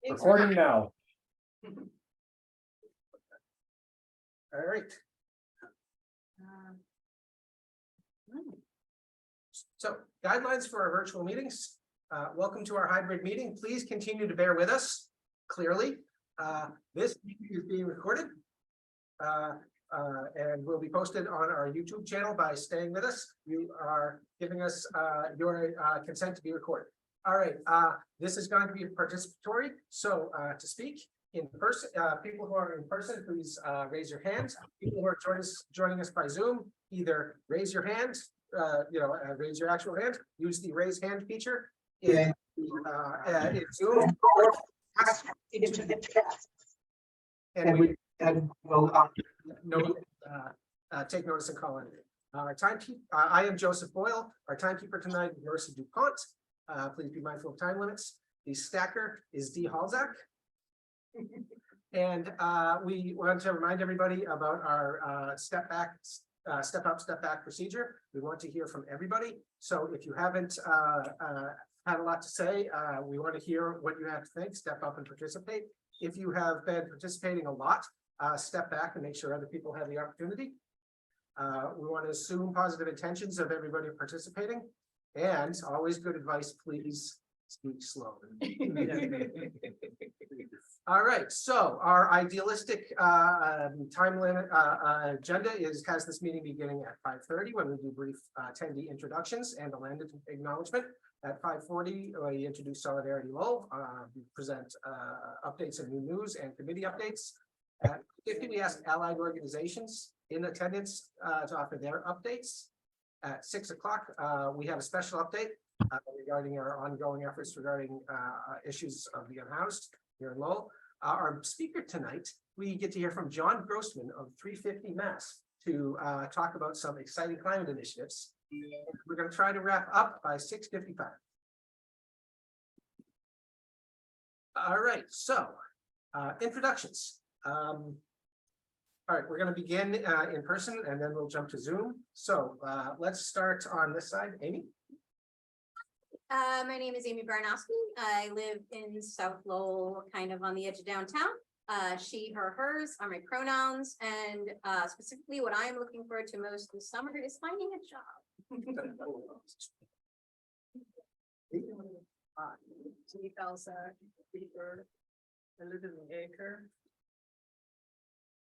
Recording now. All right. So guidelines for our virtual meetings. Welcome to our hybrid meeting. Please continue to bear with us. Clearly, this meeting is being recorded and will be posted on our YouTube channel. By staying with us, you are giving us your consent to be recorded. All right. This is going to be participatory. So to speak in person, people who are in person, please raise your hands. People who are joining us by Zoom, either raise your hand, raise your actual hand, use the raise hand feature in Zoom, Into the chat. and we will take notice and call in. Our timekeeper, I am Joseph Boyle. Our timekeeper tonight is Marissa DuPont. Please be mindful of time limits. The stacker is D. Halzak. And we want to remind everybody about our step up, step back procedure. We want to hear from everybody. So if you haven't had a lot to say, we want to hear what you have to think. Step up and participate. If you have been participating a lot, step back and make sure other people have the opportunity. We want to assume positive intentions of everybody participating, and always good advice, please speak slowly. All right, so our idealistic time limit agenda has this meeting beginning at 5:30 when we do brief attendee introductions and a land acknowledgement. At 5:40, we introduce Solidarity Lowell, we present updates and new news and committee updates. At 50, we ask allied organizations in attendance to offer their updates. At 6 o'clock, we have a special update regarding our ongoing efforts regarding issues of the unhoused here in Lowell. Our speaker tonight, we get to hear from Jon Grossman of 350 Mass to talk about some exciting climate initiatives. We're going to try to wrap up by 6:55. All right, so introductions. All right, we're going to begin in person and then we'll jump to Zoom. So let's start on this side. Amy? My name is Amy Barnowski. I live in South Lowell, kind of on the edge of downtown. She, her, hers are my pronouns, and specifically what I'm looking forward to most this summer is finding a job. Steve Elsa, Peter, I live in the acre.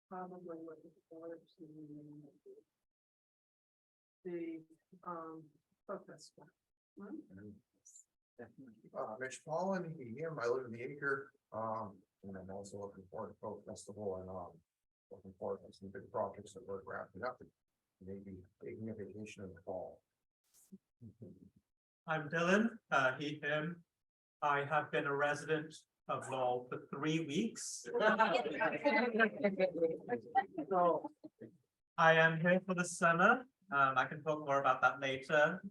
Probably looking forward to the focus. Mitch Paul and him, I live in the acre, and I'm also looking forward to Folk Festival and looking forward to some big projects that we're wrapping up and maybe taking a vacation in the fall. I'm Dylan, he, him. I have been a resident of Lowell for 3 weeks. I am here for the summer. I can talk more about that later.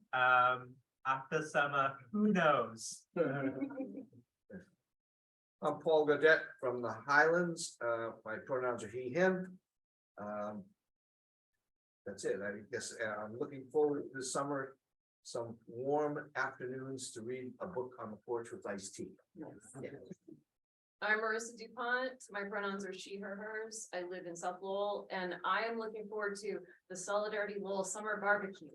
After summer, who knows? I'm Paul Gaudette from the Highlands. My pronouns are he, him. That's it. I guess I'm looking forward to this summer, some warm afternoons to read a book on the porch with iced tea. I'm Marissa DuPont. My pronouns are she, her, hers. I live in South Lowell, and I am looking forward to the Solidarity Lowell summer barbecue.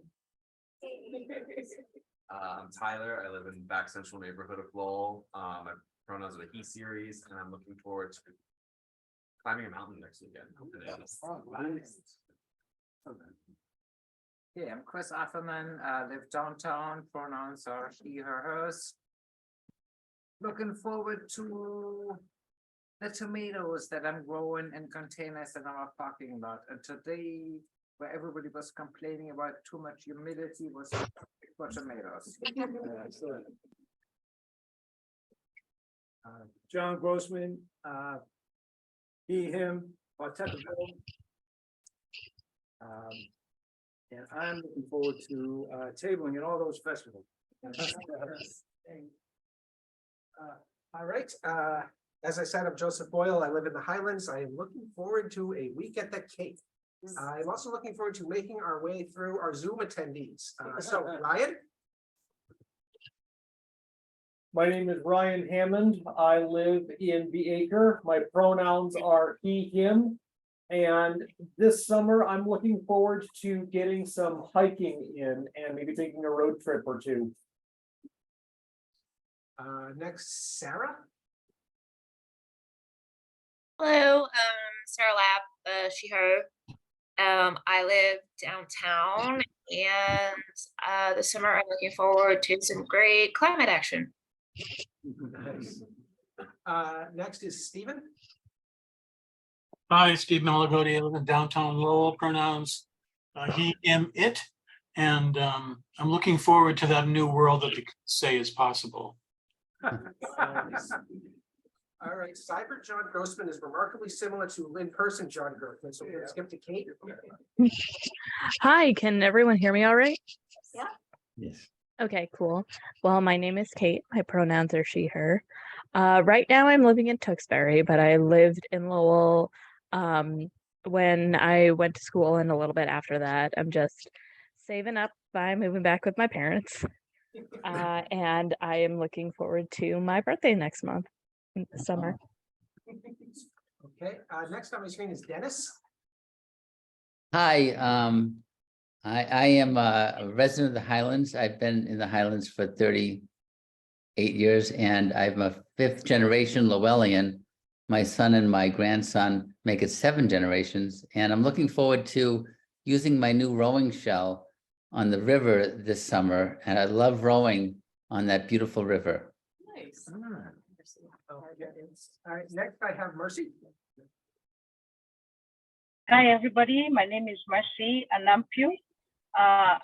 I'm Tyler. I live in back central neighborhood of Lowell. My pronouns are the he series, and I'm looking forward to climbing a mountain next weekend. Yeah, I'm Chris Offerman, live downtown, pronouns are she, her, hers. Looking forward to the tomatoes that I'm growing in containers in our parking lot. And today, where everybody was complaining about too much humidity, was for tomatoes. Jon Grossman, he, him, or technical. And I'm looking forward to tabling at all those festivals. All right. As I said, I'm Joseph Boyle. I live in the Highlands. I am looking forward to a week at the Cape. I'm also looking forward to making our way through our Zoom attendees. So Ryan? My name is Ryan Hammond. I live in the Acre. My pronouns are he, him. And this summer, I'm looking forward to getting some hiking in and maybe taking a road trip or two. Next, Sarah. Hello, Sarah Lab, she, her. I live downtown and this summer I'm looking forward to some great climate action. Nice. Next is Stephen. Hi, Steve Malagodi. I live in downtown Lowell, pronouns he, him, it. And I'm looking forward to that new world that you can say is possible. All right, cyber Jon Grossman is remarkably similar to in-person Jon Grossman, so we'll skip to Kate. Hi, can everyone hear me all right? Yeah. Yes. Okay, cool. Well, my name is Kate. My pronouns are she, her. Right now I'm living in Tewksbury, but I lived in Lowell when I went to school and a little bit after that. I'm just saving up by moving back with my parents. And I am looking forward to my birthday next month, in the summer. Okay, next on my screen is Dennis. Hi, I am a resident of the Highlands. I've been in the Highlands for 38 years and I'm a 5th generation Lowellian. My son and my grandson make it 7 generations, and I'm looking forward to using my new rowing shell on the river this summer, and I love rowing on that beautiful river. Nice. All right, next I have Mercy. Hi, everybody. My name is Mercy Anampiu. I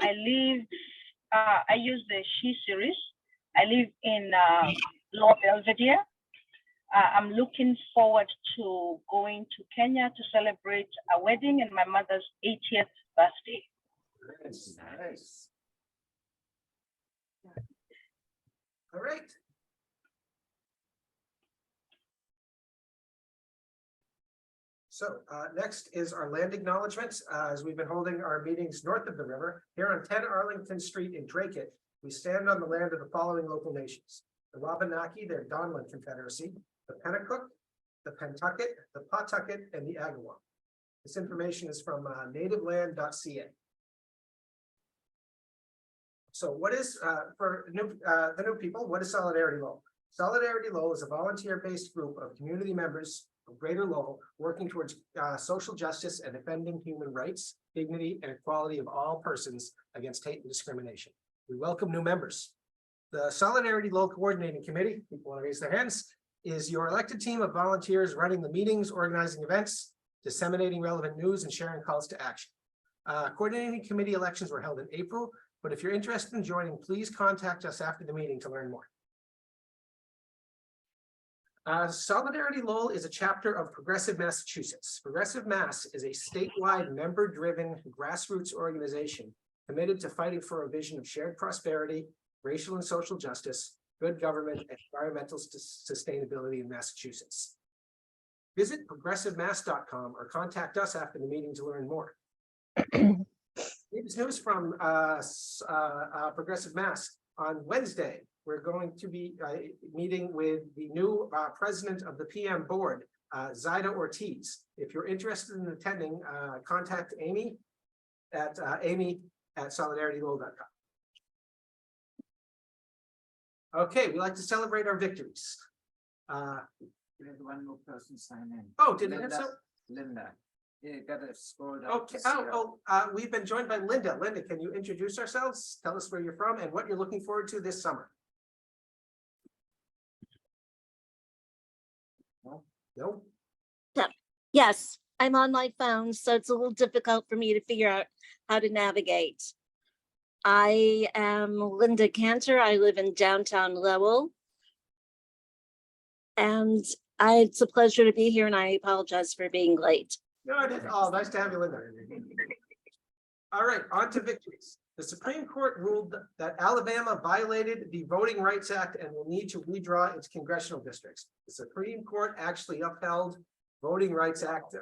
use the She series. I live in Lower Belvedere. I'm looking forward to going to Kenya to celebrate a wedding and my mother's 80th birthday. Nice. All right. So next is our land acknowledgements. As we've been holding our meetings north of the river, here on 10 Arlington Street in Dracut, we stand on the land of the following local nations: the Wabanaki, their Donlan Confederacy, the Pennacook, the Pentucket, the Pawtucket, and the Agawam. This information is from nativeland.ca. So what is, for the new people, what is Solidarity Lowell? Solidarity Lowell is a volunteer-based group of community members of Greater Lowell working towards social justice and defending human rights, dignity, and equality of all persons against hate and discrimination. We welcome new members. The Solidarity Lowell Coordinating Committee, people want to raise their hands, is your elected team of volunteers running the meetings, organizing events, disseminating relevant news, and sharing calls to action. Coordinating committee elections were held in April, but if you're interested in joining, please contact us after the meeting to learn more. Solidarity Lowell is a chapter of Progressive Massachusetts. Progressive Mass is a statewide member-driven grassroots organization committed to fighting for a vision of shared prosperity, racial and social justice, good government, and environmental sustainability in Massachusetts. Visit progressivemass.com or contact us after the meeting to learn more. Here's news from Progressive Mass. On Wednesday, we're going to be meeting with the new president of the PM board, Zaida Ortiz. If you're interested in attending, contact Amy at solidaritylowell.com. Okay, we like to celebrate our victories. We had one more person sign in. Oh, did I have so? Linda. You gotta scroll down. Okay, we've been joined by Linda. Linda, can you introduce ourselves? Tell us where you're from and what you're looking forward to this summer. No? Yes, I'm on my phone, so it's a little difficult for me to figure out how to navigate. I am Linda Cantor. I live in downtown Lowell. And it's a pleasure to be here, and I apologize for being late. No, it is. Oh, nice to have you, Linda. All right, on to victories. The Supreme Court ruled that Alabama violated the Voting Rights Act and will need to redraw its congressional districts. The Supreme Court actually upheld Voting Rights Act.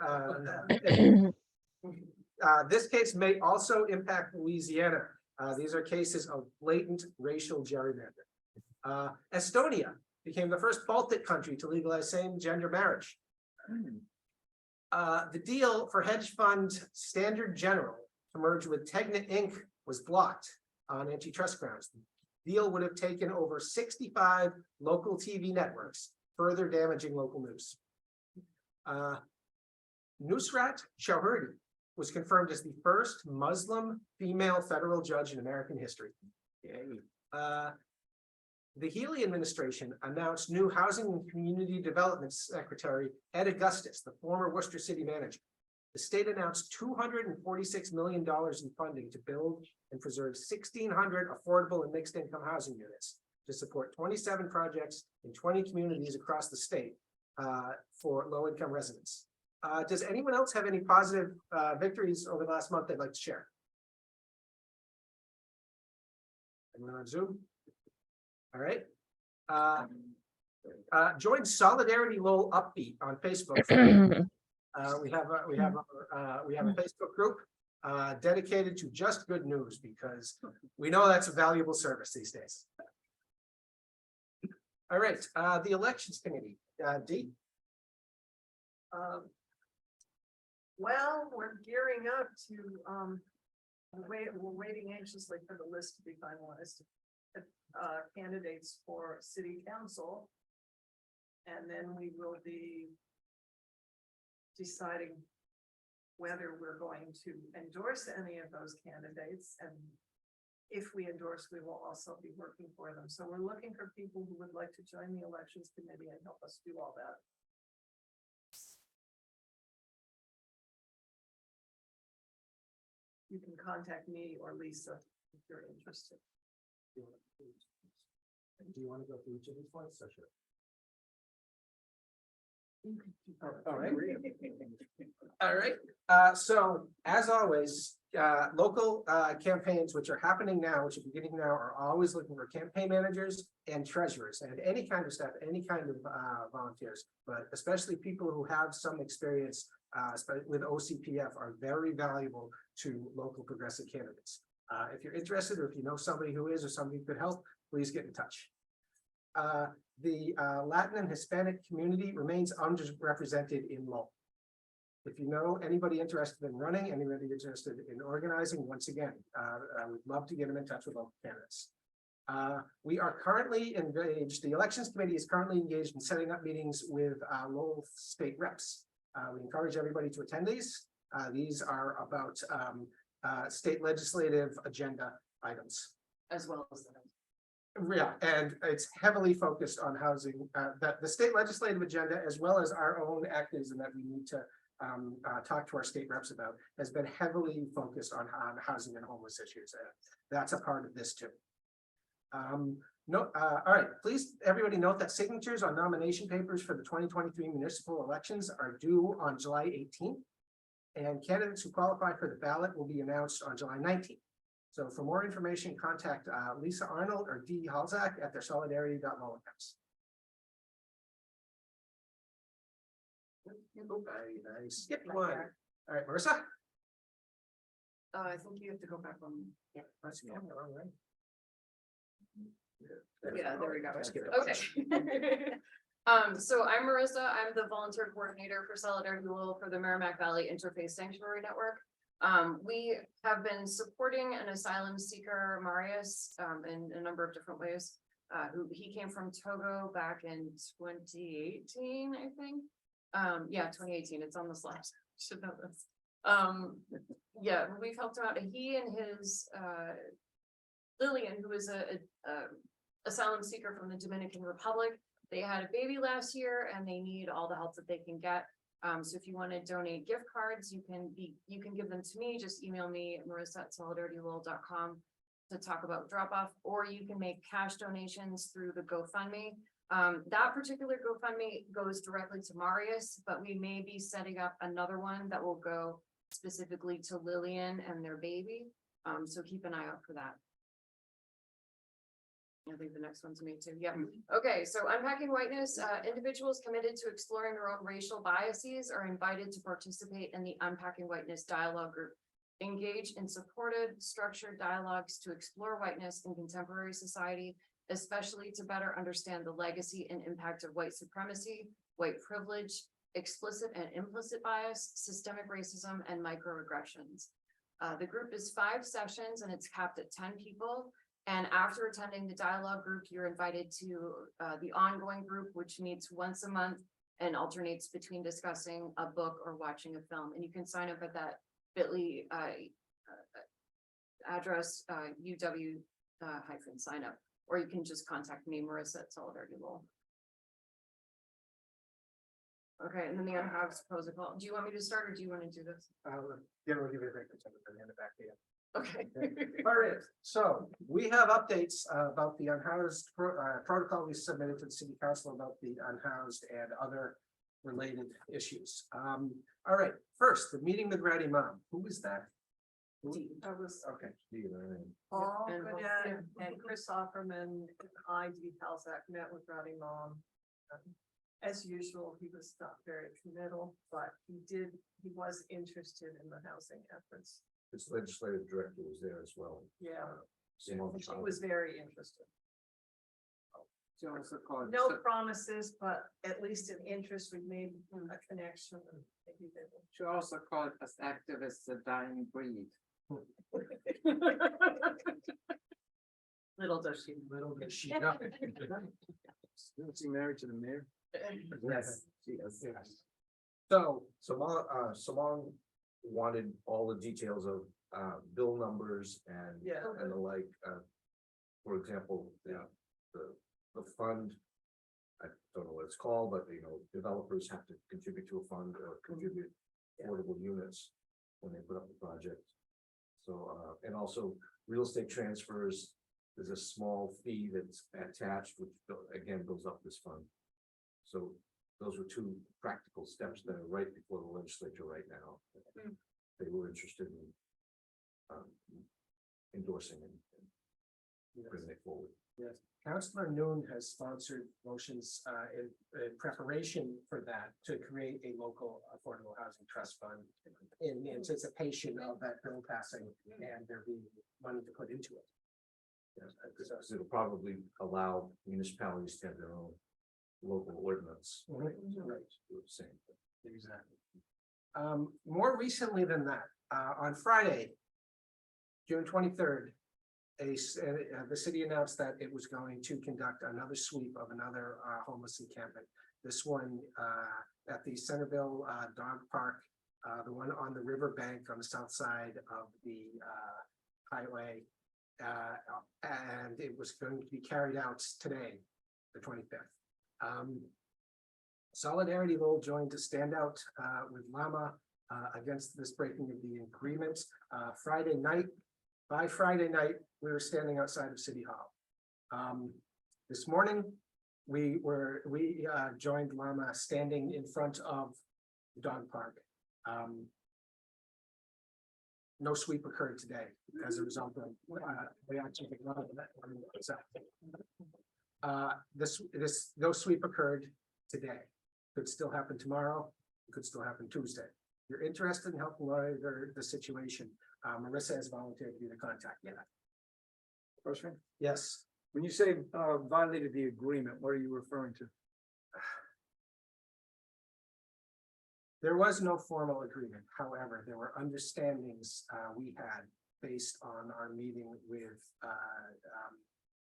This case may also impact Louisiana. These are cases of blatant racial gerrymandering. Estonia became the first Baltic country to legalize same-gender marriage. The deal for hedge fund Standard General to merge with Tegna Inc. was blocked on antitrust grounds. The deal would have taken over 65 local TV networks, further damaging local news. Nusrat Chowdhury was confirmed as the first Muslim female federal judge in American history. The Healy administration announced new Housing and Community Development Secretary Ed Augustus, the former Worcester City manager. The state announced $246 million in funding to build and preserve 1,600 affordable and mixed income housing units to support 27 projects in 20 communities across the state for low income residents. Does anyone else have any positive victories over the last month they'd like to share? Anyone on Zoom? All right. Join Solidarity Lowell Upbeat on Facebook. We have a Facebook group dedicated to just good news because we know that's a valuable service these days. All right, the elections committee, Dee. Well, we're gearing up to, we're waiting anxiously for the list to be finalized. Candidates for city council. And then we will be deciding whether we're going to endorse any of those candidates. And if we endorse, we will also be working for them. So we're looking for people who would like to join the elections committee and help us do all that. You can contact me or Lisa if you're interested. Do you want to go through each of these points? So sure. All right. All right. So as always, local campaigns, which are happening now, which are beginning now, are always looking for campaign managers and treasurers and any kind of staff, any kind of volunteers, but especially people who have some experience with OCPF are very valuable to local progressive candidates. If you're interested, or if you know somebody who is, or somebody who could help, please get in touch. The Latin and Hispanic community remains underrepresented in Lowell. If you know anybody interested in running, anybody interested in organizing, once again, I would love to get them in touch with local candidates. We are currently engaged, the elections committee is currently engaged in setting up meetings with Lowell state reps. We encourage everybody to attend these. These are about state legislative agenda items. As well as that. Yeah, and it's heavily focused on housing, that the state legislative agenda, as well as our own activism that we need to talk to our state reps about, has been heavily focused on housing and homeless issues. That's a part of this too. All right, please, everybody note that signatures on nomination papers for the 2023 municipal elections are due on July 18th. And candidates who qualify for the ballot will be announced on July 19th. So for more information, contact Lisa Arnold or Dee Halzak at their solidarity.lowell accounts. I skipped one. All right, Marissa. I think you have to go back on. Yeah, that's all right. Yeah, there we go. I skipped it. Okay. So I'm Marissa. I'm the volunteer coordinator for Solidarity Lowell for the Merrimack Valley Interfaith Sanctuary Network. We have been supporting an asylum seeker, Marius, in a number of different ways. He came from Togo back in 2018, I think. Yeah, 2018. It's on the slide. Should know this. Yeah, we've helped him out. He and his Lillian, who is a asylum seeker from the Dominican Republic. They had a baby last year and they need all the help that they can get. So if you want to donate gift cards, you can give them to me. Just email me at marissa@solidaritylowell.com to talk about drop off, or you can make cash donations through the GoFundMe. That particular GoFundMe goes directly to Marius, but we may be setting up another one that will go specifically to Lillian and their baby. So keep an eye out for that. I think the next one's me too. Yeah. Okay. So unpacking whiteness, individuals committed to exploring their own racial biases are invited to participate in the Unpacking Whiteness dialogue group. Engage in supportive, structured dialogues to explore whiteness in contemporary society especially to better understand the legacy and impact of white supremacy, white privilege, explicit and implicit bias, systemic racism, and microaggressions. The group is 5 sessions and it's capped at 10 people. And after attending the dialogue group, you're invited to the ongoing group, which meets once a month and alternates between discussing a book or watching a film. And you can sign up at that bit.ly address, UW hyphen sign up, or you can just contact me, Marissa, at Solidarity Lowell. Okay, and then the unhoused protocol. Do you want me to start or do you want to do this? We'll give you a break and hand it back to you. Okay. All right, so we have updates about the unhoused protocol we submitted to the city council about the unhoused and other related issues. All right, first, the meeting with Ratty Mom. Who is that? That was Okay. Paul And Goodette and Chris Offerman and I, Dee Palzak, met with Rowdy Mom. As usual, he was not very committal, but he was interested in the housing efforts. His legislative director was there as well. Yeah, Simone she was very interested. She also called. No promises, but at least an interest. We made a connection. And maybe they will. She also called us activists a dying breed. Little does she. Little did she know. Is he married to the mayor? Yes. Yes. So, Simone wanted all the details of bill numbers and the like. For example, the fund. I don't know what it's called, but developers have to contribute to a fund or contribute affordable units when they put up the project. So and also real estate transfers. There's a small fee that's attached, which again goes up this fund. So those were 2 practical steps that are right before the legislature right now. They were interested in endorsing and bringing it forward. yes, Councilor Noon has sponsored motions in preparation for that to create a local affordable housing trust fund in anticipation of that bill passing and there being money to put into it. Yes, because it'll probably allow municipalities to have their own local ordinance. Right. Do the same thing. Exactly. More recently than that, on Friday, June 23rd, the city announced that it was going to conduct another sweep of another homeless encampment. This one at the Centerville Dog Park, the one on the riverbank on the south side of the highway. And it was going to be carried out today, the 25th. Solidarity Lowell joined to stand out with Llama against this breaking of the agreement. By Friday night, we were standing outside of City Hall. This morning, we joined Llama standing in front of the dog park. No sweep occurred today as a result of we actually no sweep occurred today. Could still happen tomorrow. It could still happen Tuesday. If you're interested in helping monitor the situation, Marissa has volunteered to be the contact. Yeah. Grossman, Yes. when you say violated the agreement, what are you referring to? There was no formal agreement. However, there were understandings we had based on our meeting with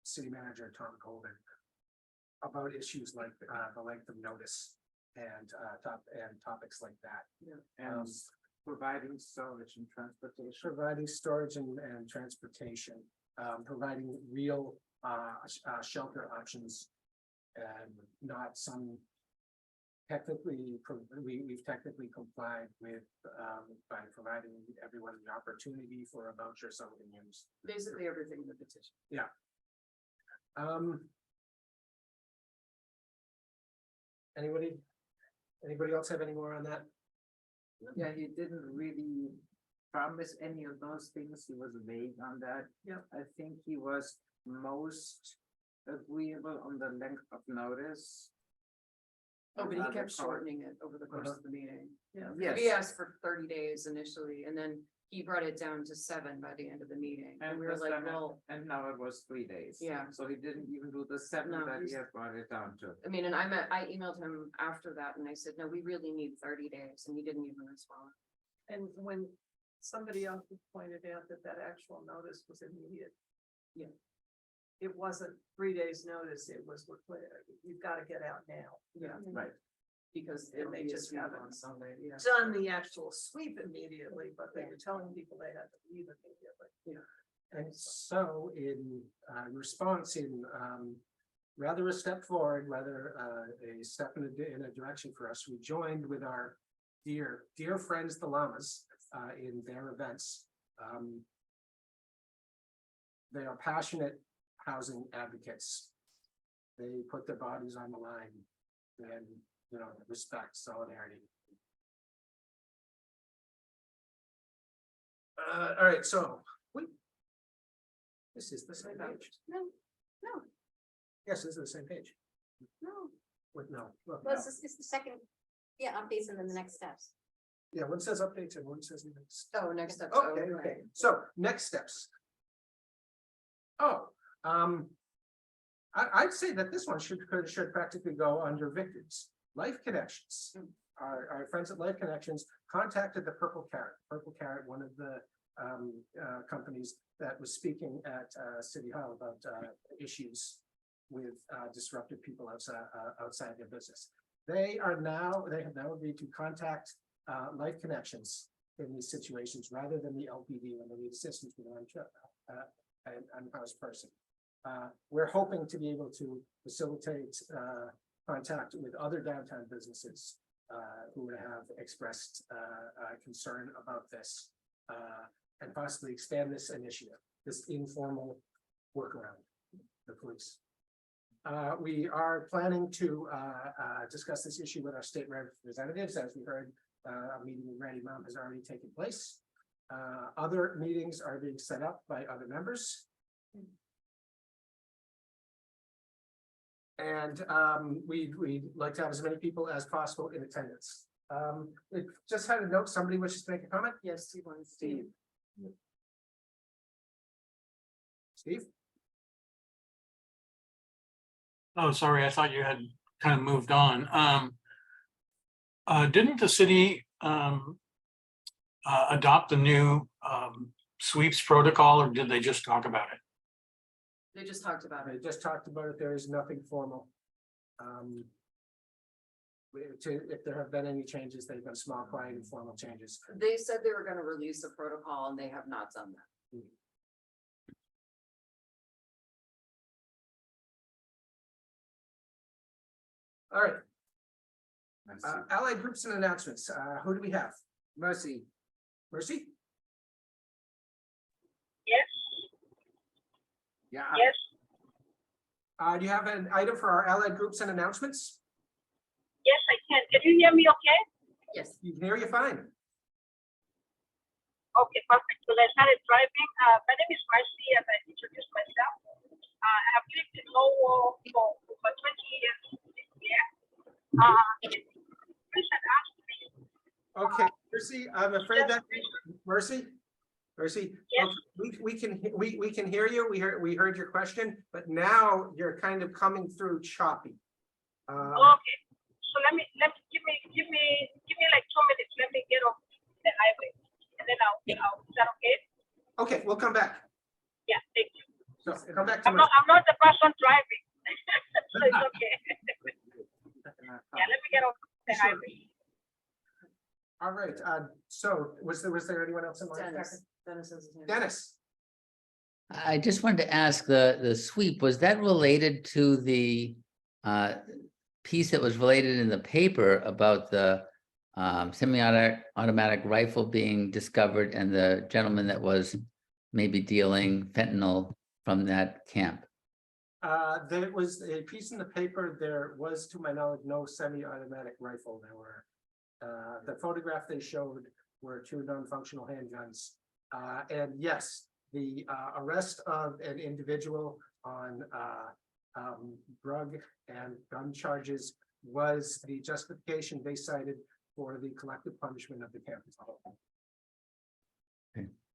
City Manager Tom Golden about issues like the length of notice and topics like that. And providing storage and transportation. Providing storage and transportation, providing real shelter options and not some technically, we've technically complied with by providing everyone the opportunity for a voucher someone can use. Basically everything in the petition. Yeah. Anybody else have any more on that? Yeah, he didn't really promise any of those things. He was vague on that. Yeah. I think he was most agreeable on the length of notice. Oh, but he Other kept part. shortening it over the course of the meeting. Yeah. Yes. He asked for 30 days initially, and then he brought it down to 7 by the end of the meeting. And And we were this like, time it- well, and now it was 3 days. Yeah. So he didn't even do the 7 No, that he he's- had brought it down to. I mean, and I emailed him after that and I said, no, we really need 30 days, and he didn't even respond. And when somebody else pointed out that that actual notice was immediate. Yeah. It wasn't 3 days notice, it was, you've got to get out now. Yeah. Right. Because And they they just just have haven't on Sunday, yeah. Done the actual sweep immediately, but they were telling people they had to leave immediately. And so in response, in rather a step forward, rather a step in a direction for us, we joined with our dear friends, the Llamas, in their events. They are passionate housing advocates. They put their bodies on the line and, respect, solidarity. All right, so this is the same page. No, Yes, this is the same page. no. With no. look, Well, no. it's the second, yeah, updates and then the next steps. Yeah, one says updates and one says next. Oh, next step. Okay, okay. So next steps. Oh, I'd say that this one should practically go under victories. Life Connections. Our friends at Life Connections contacted the Purple Carrot. Purple Carrot, one of the companies that was speaking at City Hall about issues with disruptive people outside their business. They have now agreed to contact Life Connections in these situations rather than the LPD when they need assistance with an unhoused person. We're hoping to be able to facilitate contact with other downtown businesses who would have expressed concern about this and possibly expand this initiative, this informal workaround the police. We are planning to discuss this issue with our state representatives. As we heard, a meeting with Randy Mount has already taken place. Other meetings are being set up by other members. And we'd like to have as many people as possible in attendance. We just had a note, somebody wishes to make a comment? Yes, Steve wants Steve. Steve? Oh, sorry, I thought you had kind of moved on. Didn't the city adopt the new sweeps protocol, or did they just talk about it? They just talked about They it. just talked about it. There is nothing formal. If there have been any changes, they've been small, quiet, informal changes. They said they were gonna release a protocol and they have not done that. All right. Allied groups and announcements. Who do we have? Mercy. Mercy? Yes, Yeah. yes, Do you have an item for our allied groups and announcements? yes, I can. Can you hear me okay? Yes. You can hear you fine. Okay, perfect. So I started driving. My name is Marcy, as I introduced myself. I have lived in Lowell for over 20 years this year. Person asked me, Okay, Mercy, I'm afraid that, Mercy? Mercy, Yes. okay, we can hear you. We heard your question, but now you're kind of coming through choppy. okay, so let me give me like 2 minutes. Let me get off the highway, and then I'll is that okay? Okay, we'll come back. Yeah, thank you. So come back to I'm Mercy. not the person driving, so it's okay. Yeah, let me get off the Sure. highway. All right, so was there anyone else in line? Dennis has his hand up. Dennis? I just wanted to ask the sweep, was that related to the piece that was related in the paper about the semi-automatic rifle being discovered and the gentleman that was maybe dealing fentanyl from that camp? There was a piece in the paper. There was, to my knowledge, no semi-automatic rifle. There were, the photograph they showed were 2 non-functional handguns. And yes, the arrest of an individual on drug and gun charges was the justification they cited for the collective punishment of the camp as a whole.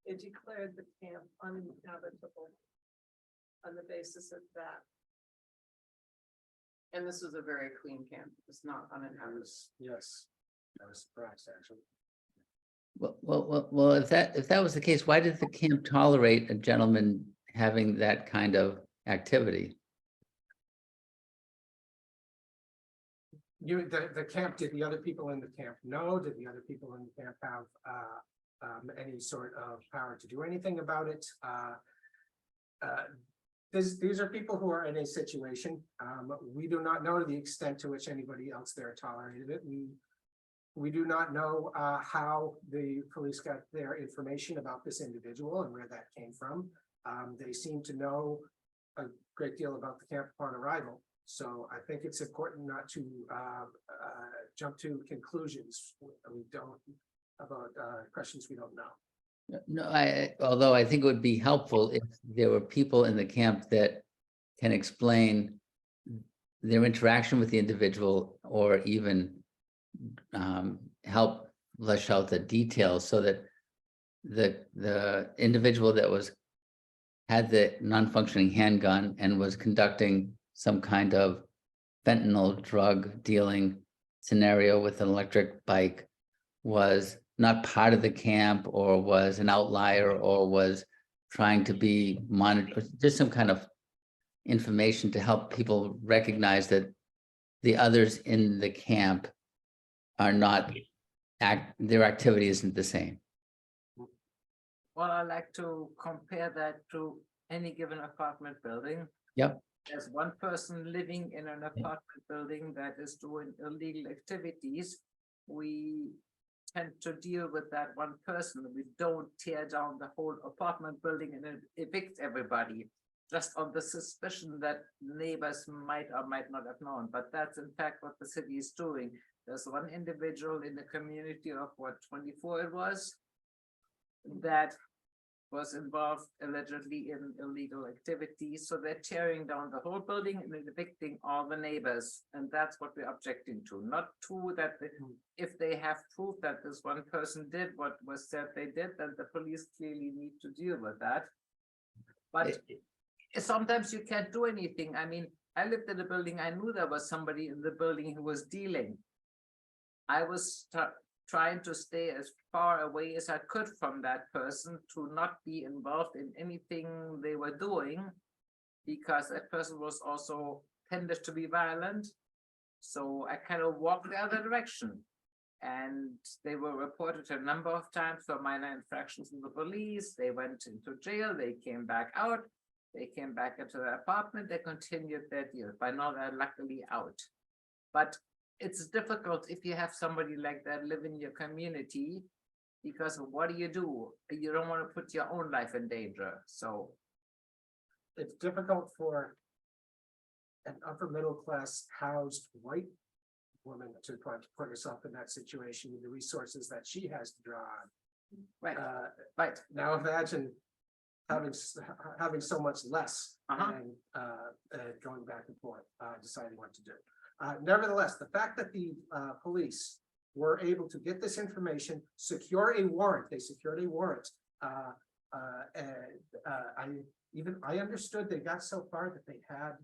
It declared the camp uninhabitable on the basis of that. And this was a very clean camp. It's not uninhabited. Yes, I was surprised, actually. Well, if that was the case, why did the camp tolerate a gentleman having that kind of activity? The camp, did the other people in the camp know? Did the other people in the camp have any sort of power to do anything about it? These are people who are in a situation. We do not know the extent to which anybody else there tolerated it. We do not know how the police got their information about this individual and where that came from. They seem to know a great deal about the camp upon arrival. So I think it's important not to jump to conclusions we don't about questions we don't know. No, although I think it would be helpful if there were people in the camp that can explain their interaction with the individual, or even help flesh out the details so that the individual that had the non-functioning handgun and was conducting some kind of fentanyl drug dealing scenario with an electric bike was not part of the camp, or was an outlier, or was trying to be monitored, just some kind of information to help people recognize that the others in the camp are not, their activity isn't the same. Well, I like to compare that to any given apartment building. Yep. There's one person living in an apartment building that is doing illegal activities. We tend to deal with that one person. We don't tear down the whole apartment building and evict everybody, just on the suspicion that neighbors might or might not have known. But that's in fact what the city is doing. There's one individual in the community of 24 it was, that was involved allegedly in illegal activities. So they're tearing down the whole building and evicting all the neighbors. And that's what we're objecting to. Not to that if they have proof that this one person did what was said they did, then the police clearly need to deal with that. But sometimes you can't do anything. I mean, I lived in a building, I knew there was somebody in the building who was dealing. I was trying to stay as far away as I could from that person to not be involved in anything they were doing, because that person was also tended to be violent. So I kind of walked the other direction, and they were reported a number of times for minor infractions to the police. They went into jail, they came back out, they came back into their apartment, they continued their deal. By now they're luckily out. But it's difficult if you have somebody like that live in your community, because what do? You don't want to put your own life in danger. So it's difficult for an upper middle class housed white woman to put herself in that situation with the resources that she has to draw on. Right. Right. Now imagine having so much less and going back and forth, deciding what to do. Nevertheless, the fact that the police were able to get this information, secure a warrant, they secured a warrant. And I understood they got so far that they had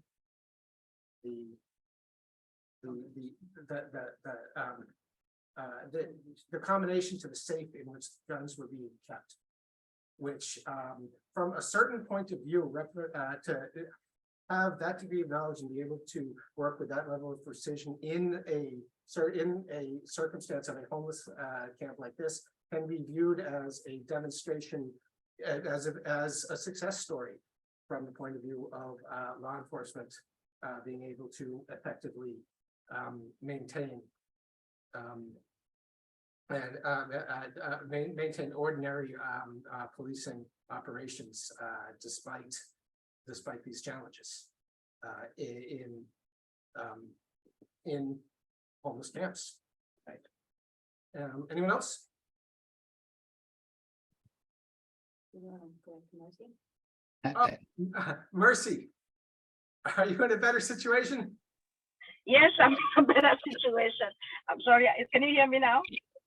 the combination to the safe in which guns were being kept, which from a certain point of view, to have that degree of knowledge and be able to work with that level of precision in a circumstance of a homeless camp like this can be viewed as a demonstration, as a success story from the point of view of law enforcement being able to effectively maintain maintain ordinary policing operations despite these challenges in homeless camps. Right. Anyone else? Mercy, are you in a better situation? Yes, I'm in a better situation. I'm sorry. Can you hear me now?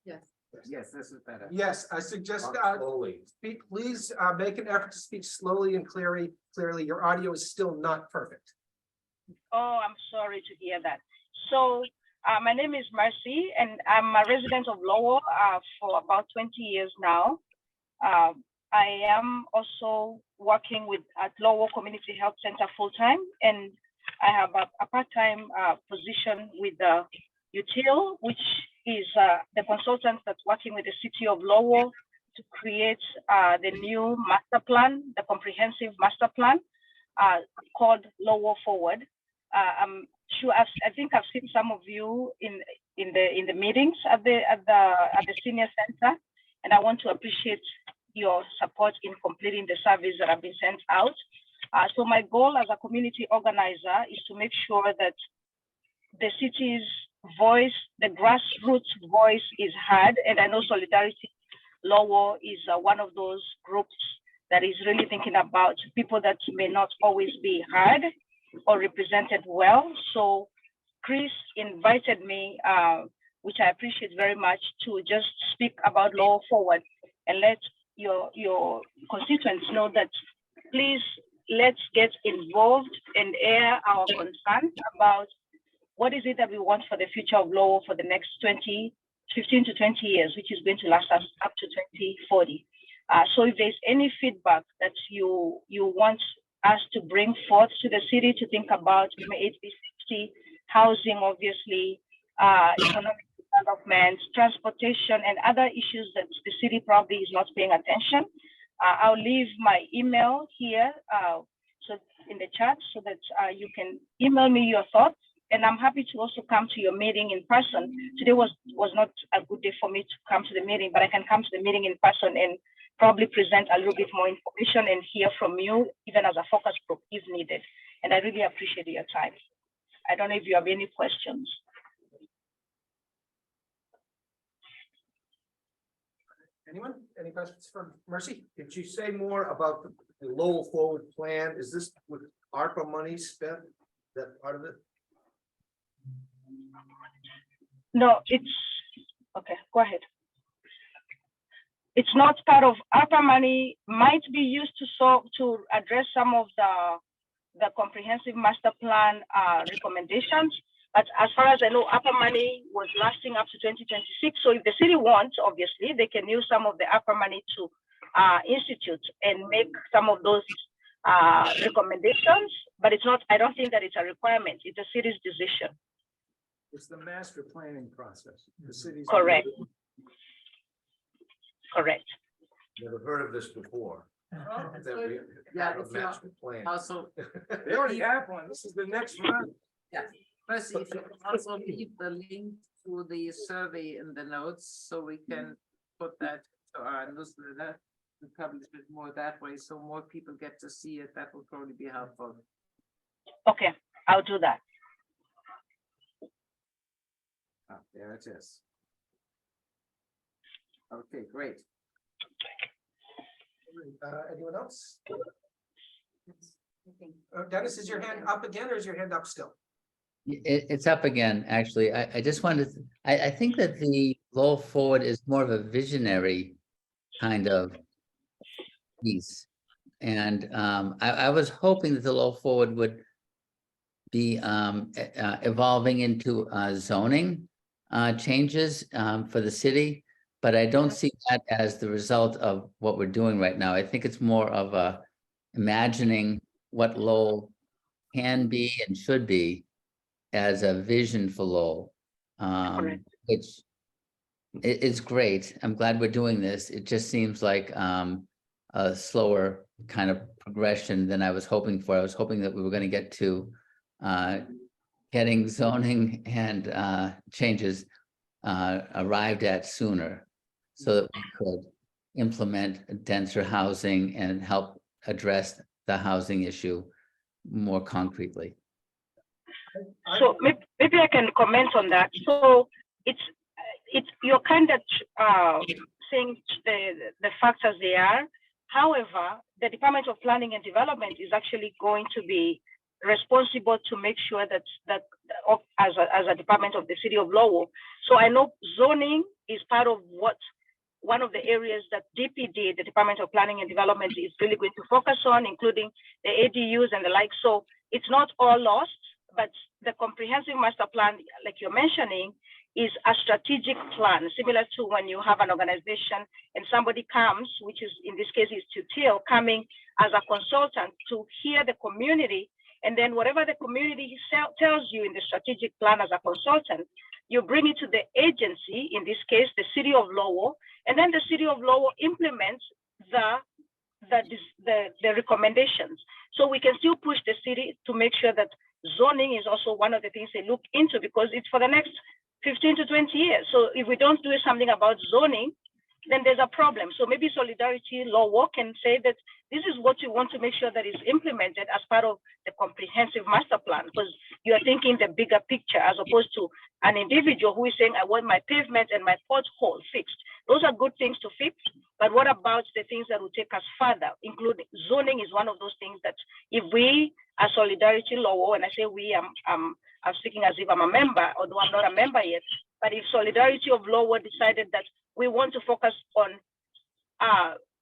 Yes. Yes, this is better. Yes, I suggest, Slowly. please, make an effort to speak slowly and clearly. Your audio is still not perfect. Oh, I'm sorry to hear that. So, my name is Mercy, and I'm a resident of Lowell for about 20 years now. I am also working at Lowell Community Health Center full-time, and I have a part-time position with the UTIL, which is the consultant that's working with the city of Lowell to create the new master plan, the comprehensive master plan called Lowell Forward. I'm sure I think I've seen some of you in the meetings at the senior center, and I want to appreciate your support in completing the surveys that have been sent out. So my goal as a community organizer is to make sure that the city's voice, the grassroots voice is heard. And I know Solidarity Lowell is one of those groups that is really thinking about people that may not always be heard or represented well. So Chris invited me, which I appreciate very much, to just speak about Lowell Forward and let your constituents know that please let's get involved and air our concerns about what is it that we want for the future of Lowell for the next 15 to 20 years, which is going to last us up to 2040. So if there's any feedback that you want us to bring forth to the city to think about, HB60, housing, obviously, economic development, transportation, and other issues that the city probably is not paying attention. I'll leave my email here so in the chat so that you can email me your thoughts. And I'm happy to also come to your meeting in person. Today was not a good day for me to come to the meeting, but I can come to the meeting in person and probably present a little bit more information and hear from you, even as a focus group if needed. And I really appreciate your time. I don't know if you have any questions. Anyone? Any questions for Mercy? Could you say more about the Lowell Forward plan? Is this with ARPA money spent, that part of it? No, it's okay. Go ahead. It's not part of ARPA money. Might be used to address some of the comprehensive master plan recommendations. But as far as I know, ARPA money was lasting up to 2026. So if the city wants, obviously, they can use some of the ARPA money to institute and make some of those recommendations. But it's not. I don't think that it's a requirement. It's a city's decision. It's the master planning process. The city's. Correct. Correct. Never heard of this before. That we Yeah, have a if you master plan. also, They already have one. This is the next round. yeah, first, if you can also leave the link to the survey in the notes, so we can put that to our newsletter and publish it more that way, so more people get to see it. That will probably be helpful. Okay, I'll do that. Ah, there it is. Okay, great. Anyone else? Dennis, is your hand up again or is your hand up still? It's up again, actually. I just wanted, I think that the Lowell Forward is more of a visionary kind of piece. And I was hoping that the Lowell Forward would be evolving into zoning changes for the city. But I don't see that as the result of what we're doing right now. I think it's more of a imagining what Lowell can be and should be as a vision for Lowell, which is great. I'm glad we're doing this. It just seems like a slower kind of progression than I was hoping for. I was hoping that we were going to get to getting zoning and changes arrived at sooner, so that we could implement denser housing and help address the housing issue more concretely. So maybe I can comment on that. So it's you're kind of saying the facts as they are. However, the Department of Planning and Development is actually going to be responsible to make sure that as a department of the city of Lowell. So I know zoning is part of one of the areas that DPD, the Department of Planning and Development, is really going to focus on, including the ADUs and the like. So it's not all lost, but the comprehensive master plan, like you're mentioning, is a strategic plan, similar to when you have an organization and somebody comes, which is in this case is Tutil, coming as a consultant to hear the community. And then whatever the community tells you in the strategic plan as a consultant, you bring it to the agency, in this case, the city of Lowell, and then the city of Lowell implements the recommendations. So we can still push the city to make sure that zoning is also one of the things they look into, because it's for the next 15 to 20 years. So if we don't do something about zoning, then there's a problem. So maybe Solidarity Lowell can say that this is what you want to make sure that is implemented as part of the comprehensive master plan, because you are thinking the bigger picture as opposed to an individual who is saying, I want my pavement and my pothole fixed. Those are good things to fix, but what about the things that will take us further, including zoning is one of those things that if we as Solidarity Lowell, and I say we, I'm speaking as if I'm a member, although I'm not a member yet, but if Solidarity of Lowell decided that we want to focus on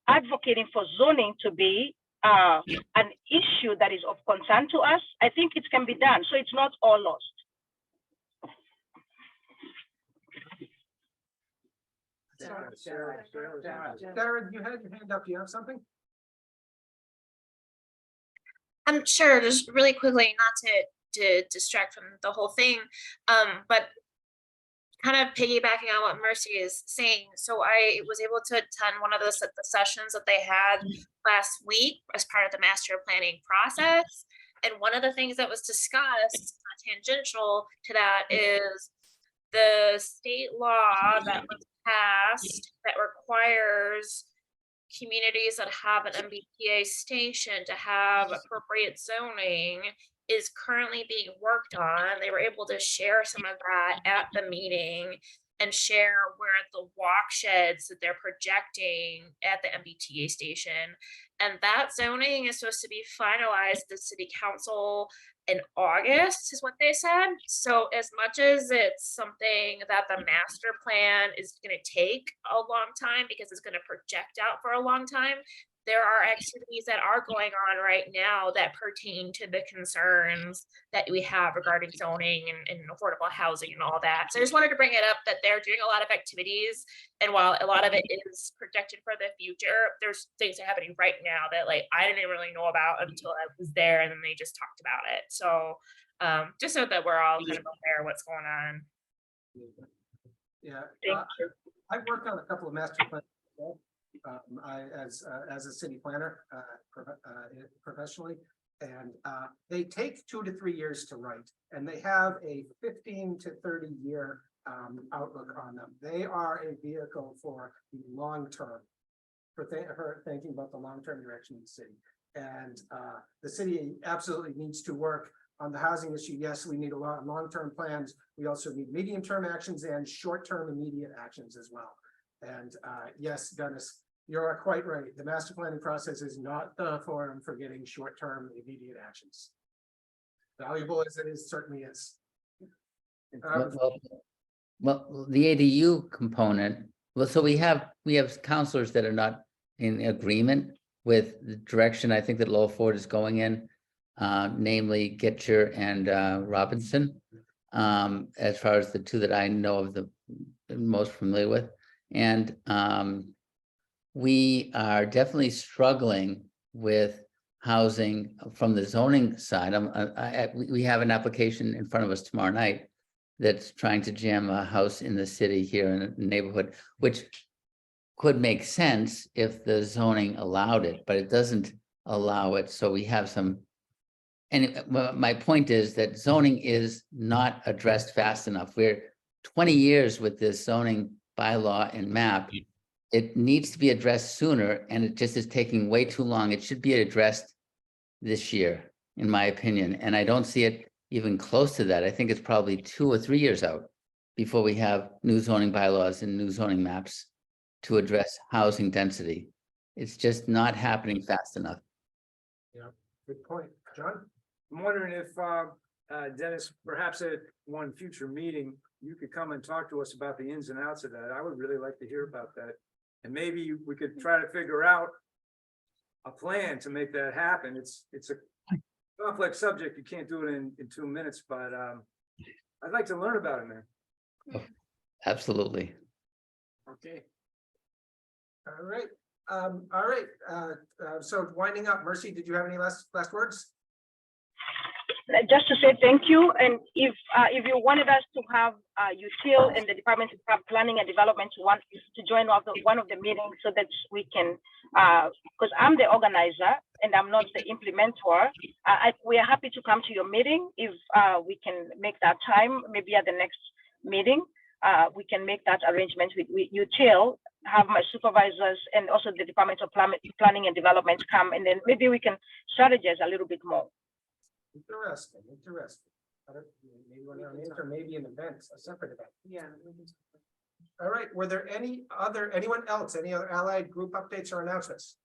advocating for zoning to be an issue that is of concern to us, I think it can be done. So it's not all lost. Sarah, you had your hand up. Do you have something? I'm sure, just really quickly, not to distract from the whole thing, but kind of piggybacking on what Mercy is saying. So I was able to attend one of the sessions that they had last week as part of the master planning process. And one of the things that was discussed, tangential to that, is the state law that was passed that requires communities that have an MBTA station to have appropriate zoning is currently being worked on. They were able to share some of that at the meeting and share where the walk sheds that they're projecting at the MBTA station. And that zoning is supposed to be finalized at the city council in August, is what they said. So as much as it's something that the master plan is going to take a long time because it's going to project out for a long time, there are activities that are going on right now that pertain to the concerns that we have regarding zoning and affordable housing and all that. So I just wanted to bring it up that they're doing a lot of activities. And while a lot of it is projected for the future, there's things that are happening right now that like I didn't really know about until I was there, and then they just talked about it. So just so that we're all kind of aware of what's going on. Yeah, I've worked on a couple of master plans. I as a city planner professionally, and they take 2 to 3 years to write, and they have a 15 to 30 year outlook on them. They are a vehicle for the long term, for thinking about the long term direction of the city. And the city absolutely needs to work on the housing issue. Yes, we need a lot of long term plans. We also need medium term actions and short term immediate actions as well. And yes, Dennis, you're quite right. The master planning process is not the forum for getting short-term immediate actions. Valuable as it is, certainly is. Well, the ADU component, well, so we have counselors that are not in agreement with the direction I think that Lowell Ford is going in, namely Getcher and Robinson, as far as the two that I know of the most familiar with. And we are definitely struggling with housing from the zoning side. We have an application in front of us tomorrow night that's trying to jam a house in the city here in a neighborhood, which could make sense if the zoning allowed it, but it doesn't allow it. So we have some, and my point is that zoning is not addressed fast enough. We're 20 years with this zoning bylaw and map. It needs to be addressed sooner, and it just is taking way too long. It should be addressed this year, in my opinion, and I don't see it even close to that. I think it's probably 2 or 3 years out before we have new zoning bylaws and new zoning maps to address housing density. It's just not happening fast enough. Yeah, good point. John? I'm wondering if, Dennis, perhaps at one future meeting, you could come and talk to us about the ins and outs of that. I would really like to hear about that. And maybe we could try to figure out a plan to make that happen. It's a complex subject. You can't do it in 2 minutes, but I'd like to learn about it, man. Absolutely. Okay. All right, all right, so winding up, Mercy, did you have any last words? Just to say thank you, and if you wanted us to have UTIL and the Department of Planning and Development to join one of the meetings so that we can, because I'm the organizer and I'm not the implementer, we are happy to come to your meeting if we can make that time, maybe at the next meeting. We can make that arrangement with UTIL, have my supervisors and also the Department of Planning and Development come, and then maybe we can strategize a little bit more. Interesting. Maybe one or maybe an event, a separate event. Yeah. All right, were there anyone else, any other allied group updates or announcements?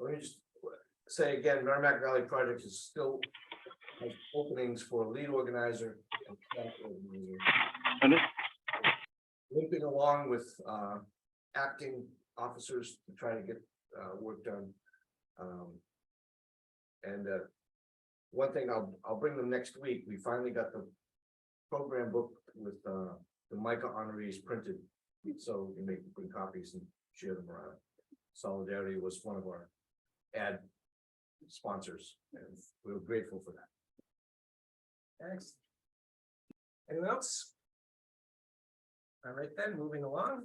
Let me just say again, Merrimack Valley Project is still has openings for lead organizer and staff organizer. Limping along with acting officers to try to get work done. And one thing I'll bring them next week. We finally got the program book with the MICA honorees printed, so we can bring copies and share them around. Solidarity was one of our ad sponsors, and we were grateful for that. Thanks. Anyone else? All right, then, moving along.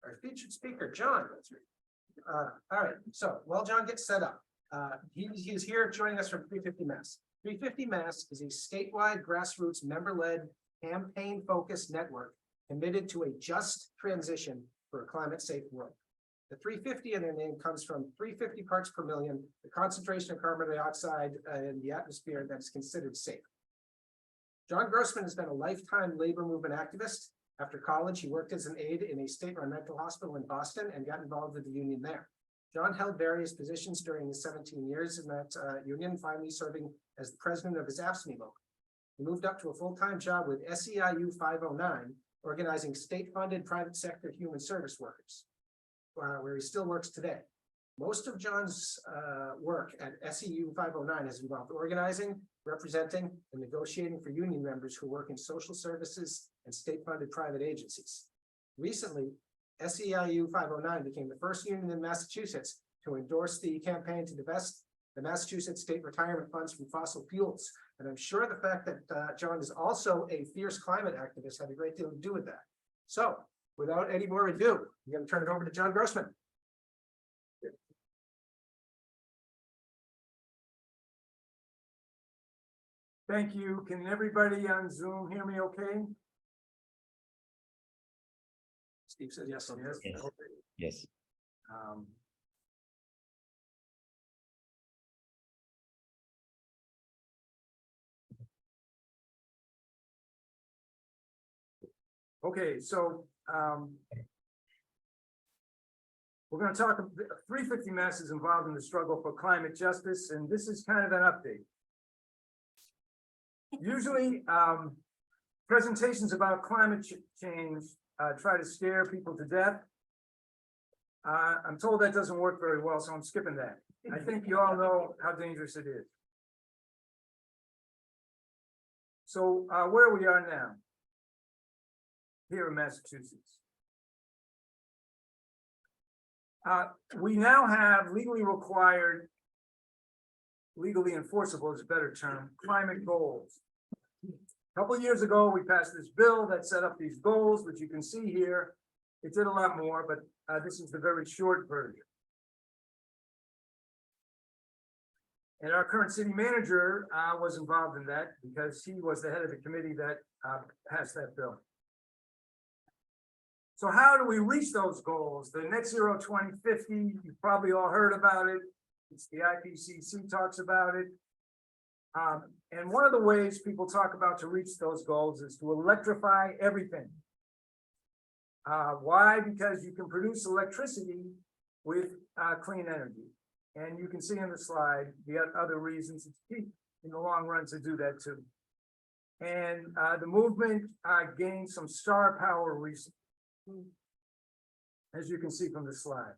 Our featured speaker, Jon. All right, so while Jon gets set up, he is here joining us from 350 Mass. 350 Mass is a statewide grassroots member-led campaign-focused network committed to a just transition for a climate-safe world. The 350 in their name comes from 350 parts per million, the concentration of carbon dioxide in the atmosphere that is considered safe. Jon Grossman has been a lifetime labor movement activist. After college, he worked as an aide in a state-run mental hospital in Boston and got involved with the union there. Jon held various positions during his 17 years in that union, finally serving as the president of his AFSCME local. He moved up to a full-time job with SEIU 509, organizing state-funded private sector human service workers, where he still works today. Most of Jon's work at SEIU 509 has involved organizing, representing, and negotiating for union members who work in social services and state-funded private agencies. Recently, SEIU 509 became the first union in Massachusetts to endorse the campaign to divest the Massachusetts state retirement funds from fossil fuels. And I'm sure the fact that Jon is also a fierce climate activist had a great deal to do with that. So without any more ado, I'm going to turn it over to Jon Grossman. Thank you. Can everybody on Zoom hear me okay? Steve says yes. Yes. Yes. Okay, so we're going to talk. 350 Mass is involved in the struggle for climate justice, and this is kind of an update. Usually, presentations about climate change try to scare people to death. I'm told that doesn't work very well, so I'm skipping that. I think you all know how dangerous it is. So where we are now, here in Massachusetts. We now have legally required, legally enforceable is a better term, climate goals. A couple of years ago, we passed this bill that set up these goals, which you can see here. It did a lot more, but this is the very short version. And our current city manager was involved in that because he was the head of the committee that passed that bill. So how do we reach those goals? The net zero 2050, you've probably all heard about it. It's the IPCC talks about it. And one of the ways people talk about to reach those goals is to electrify everything. Why? Because you can produce electricity with clean energy. And you can see in the slide, the other reasons it's cheap in the long run to do that too. And the movement gained some star power recently, as you can see from the slide.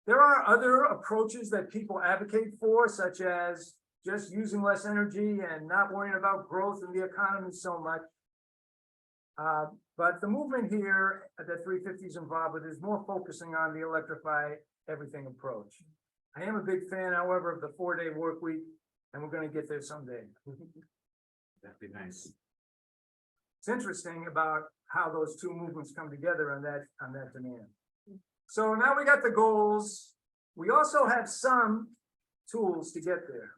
There are other approaches that people advocate for, such as just using less energy and not worrying about growth in the economy so much. But the movement here that 350 is involved with is more focusing on the electrify everything approach. I am a big fan, however, of the 4-day work week, and we're going to get there someday. That'd be nice. It's interesting about how those two movements come together on that demand. So now we got the goals. We also have some tools to get there.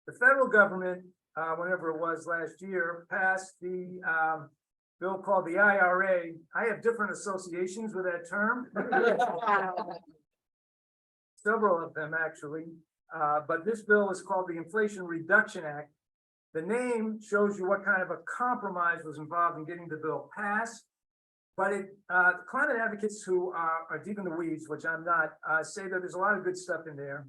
The federal government, whenever it was last year, passed the bill called the IRA. I have different associations with that term. Several of them actually, but this bill is called the Inflation Reduction Act. The name shows you what kind of a compromise was involved in getting the bill passed. But climate advocates who are deep in the weeds, which I'm not, say that there's a lot of good stuff in there,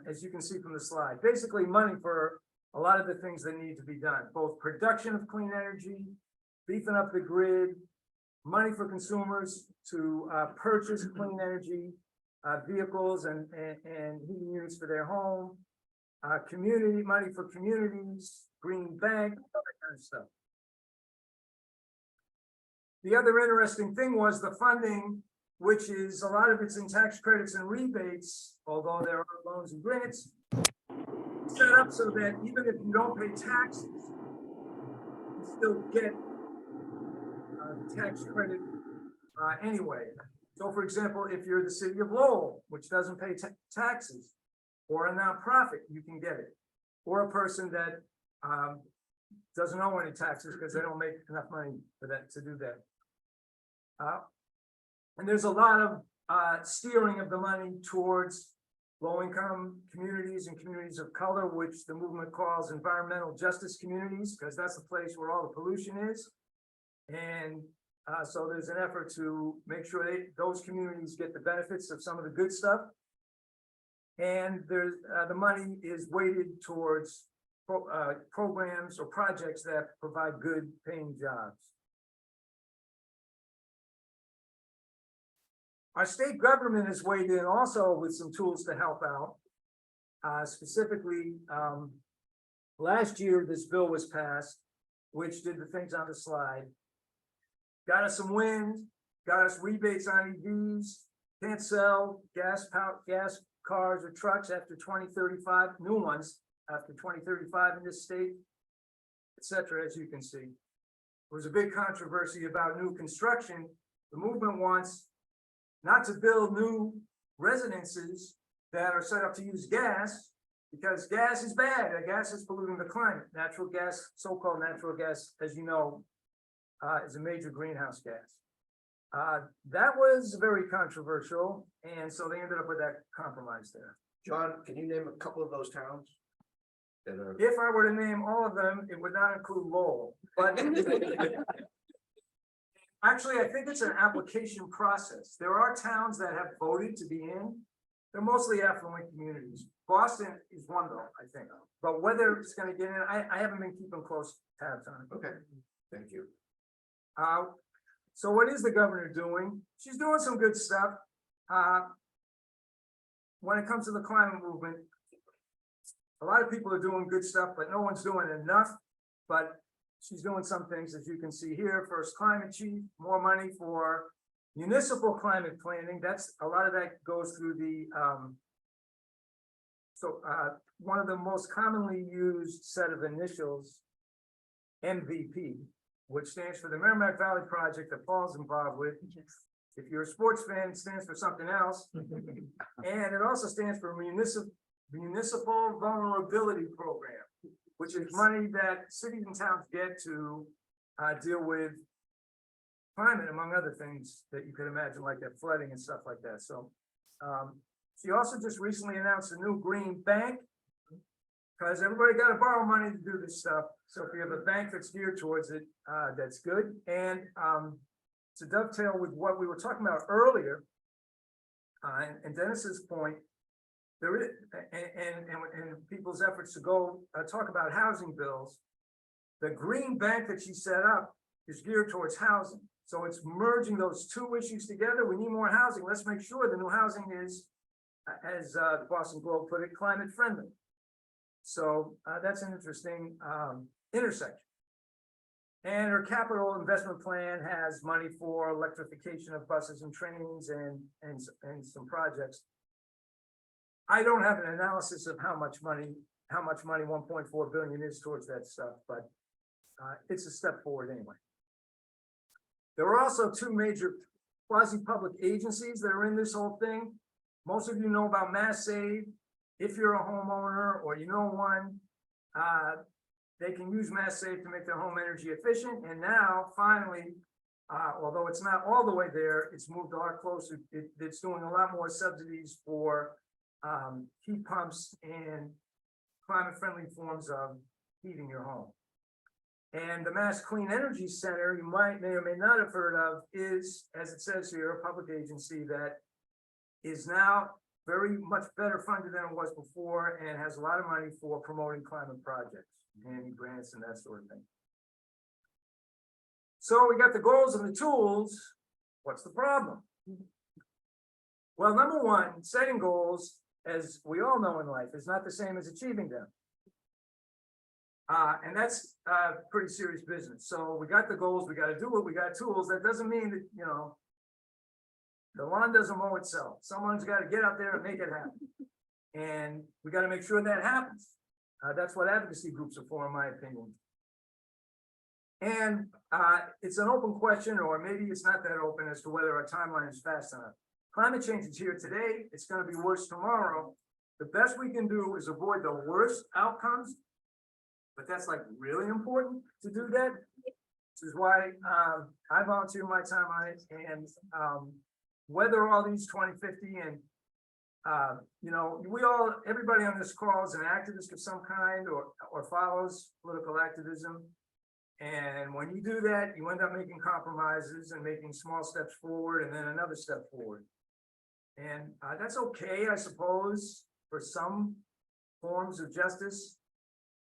as you can see from the slide. Basically, money for a lot of the things that need to be done, both production of clean energy, beefing up the grid, money for consumers to purchase clean energy vehicles and heating units for their home, community money for communities, green bank, all that kind of stuff. The other interesting thing was the funding, which is a lot of it's in tax credits and rebates, although there are loans and grants, set up so that even if you don't pay taxes, you still get tax credit anyway. So for example, if you're the city of Lowell, which doesn't pay taxes, or a nonprofit, you can get it. Or a person that doesn't owe any taxes because they don't make enough money for that to do that. And there's a lot of steering of the money towards low-income communities and communities of color, which the movement calls environmental justice communities, because that's the place where all the pollution is. And so there's an effort to make sure those communities get the benefits of some of the good stuff. And there's the money is weighted towards programs or projects that provide good paying jobs. Our state government is weighed in also with some tools to help out. Specifically, last year this bill was passed, which did the things on the slide. Got us some wind, got us rebates on EVs, can't sell gas cars or trucks after 2035, new ones after 2035 in this state, etc. As you can see. There was a big controversy about new construction. The movement wants not to build new residences that are set up to use gas, because gas is bad. Gas is polluting the climate. Natural gas, so-called natural gas, as you know, is a major greenhouse gas. That was very controversial, and so they ended up with that compromise there. John, can you name a couple of those towns that are? If I were to name all of them, it would not include Lowell, but actually, I think it's an application process. There are towns that have voted to be in. They're mostly affluent communities. Boston is one though, I think. But whether it's going to get in, I haven't been keeping close tabs on it. Okay, thank you. So what is the governor doing? She's doing some good stuff. When it comes to the climate movement, a lot of people are doing good stuff, but no one's doing enough. But she's doing some things, as you can see here. First climate chief, more money for municipal climate planning. That's a lot of that goes through the one of the most commonly used set of initials, MVP, which stands for the Merrimack Valley Project that Paul's involved with. If you're a sports fan, it stands for something else. And it also stands for Municipal Vulnerability Program, which is money that cities and towns get to deal with climate, among other things that you could imagine, like that flooding and stuff like that. So she also just recently announced a new green bank, because everybody got to borrow money to do this stuff. So if you have a bank that's geared towards it, that's good. And to dovetail with what we were talking about earlier, And Dennis's point, there is, and people's efforts to go talk about housing bills. The green bank that she set up is geared towards housing. So it's merging those two issues together. We need more housing. Let's make sure the new housing is, as the Boston Globe put it, climate friendly. So that's an interesting intersection. And her capital investment plan has money for electrification of buses and trains and some projects. I don't have an analysis of how much money 1.4 billion is towards that stuff, but it's a step forward anyway. There are also two major quasi-public agencies that are in this whole thing. Most of you know about Mass Save. If you're a homeowner or you know one, they can use Mass Save to make their home energy efficient. And now, finally, although it's not all the way there, it's moved a lot closer. It's doing a lot more subsidies for heat pumps and climate-friendly forms of heating your home. And the Mass Clean Energy Center, you may or may not have heard of, is, as it says here, a public agency that is now very much better funded than it was before and has a lot of money for promoting climate projects and grants and that sort of thing. So we got the goals and the tools. What's the problem? Well, number one, setting goals, as we all know in life, is not the same as achieving them. And that's pretty serious business. So we got the goals, we got to do it, we got tools. That doesn't mean that, you know, the lawn doesn't mow itself. Someone's got to get out there and make it happen. And we got to make sure that happens. That's what advocacy groups are for, in my opinion. And it's an open question, or maybe it's not that open, as to whether our timeline is fast enough. Climate change is here today. It's going to be worse tomorrow. The best we can do is avoid the worst outcomes. But that's like really important to do that. This is why I volunteer my time on it. And whether all these 2050 and you know, everybody on this call is an activist of some kind or follows political activism. And when you do that, you end up making compromises and making small steps forward and then another step forward. And that's okay, I suppose, for some forms of justice.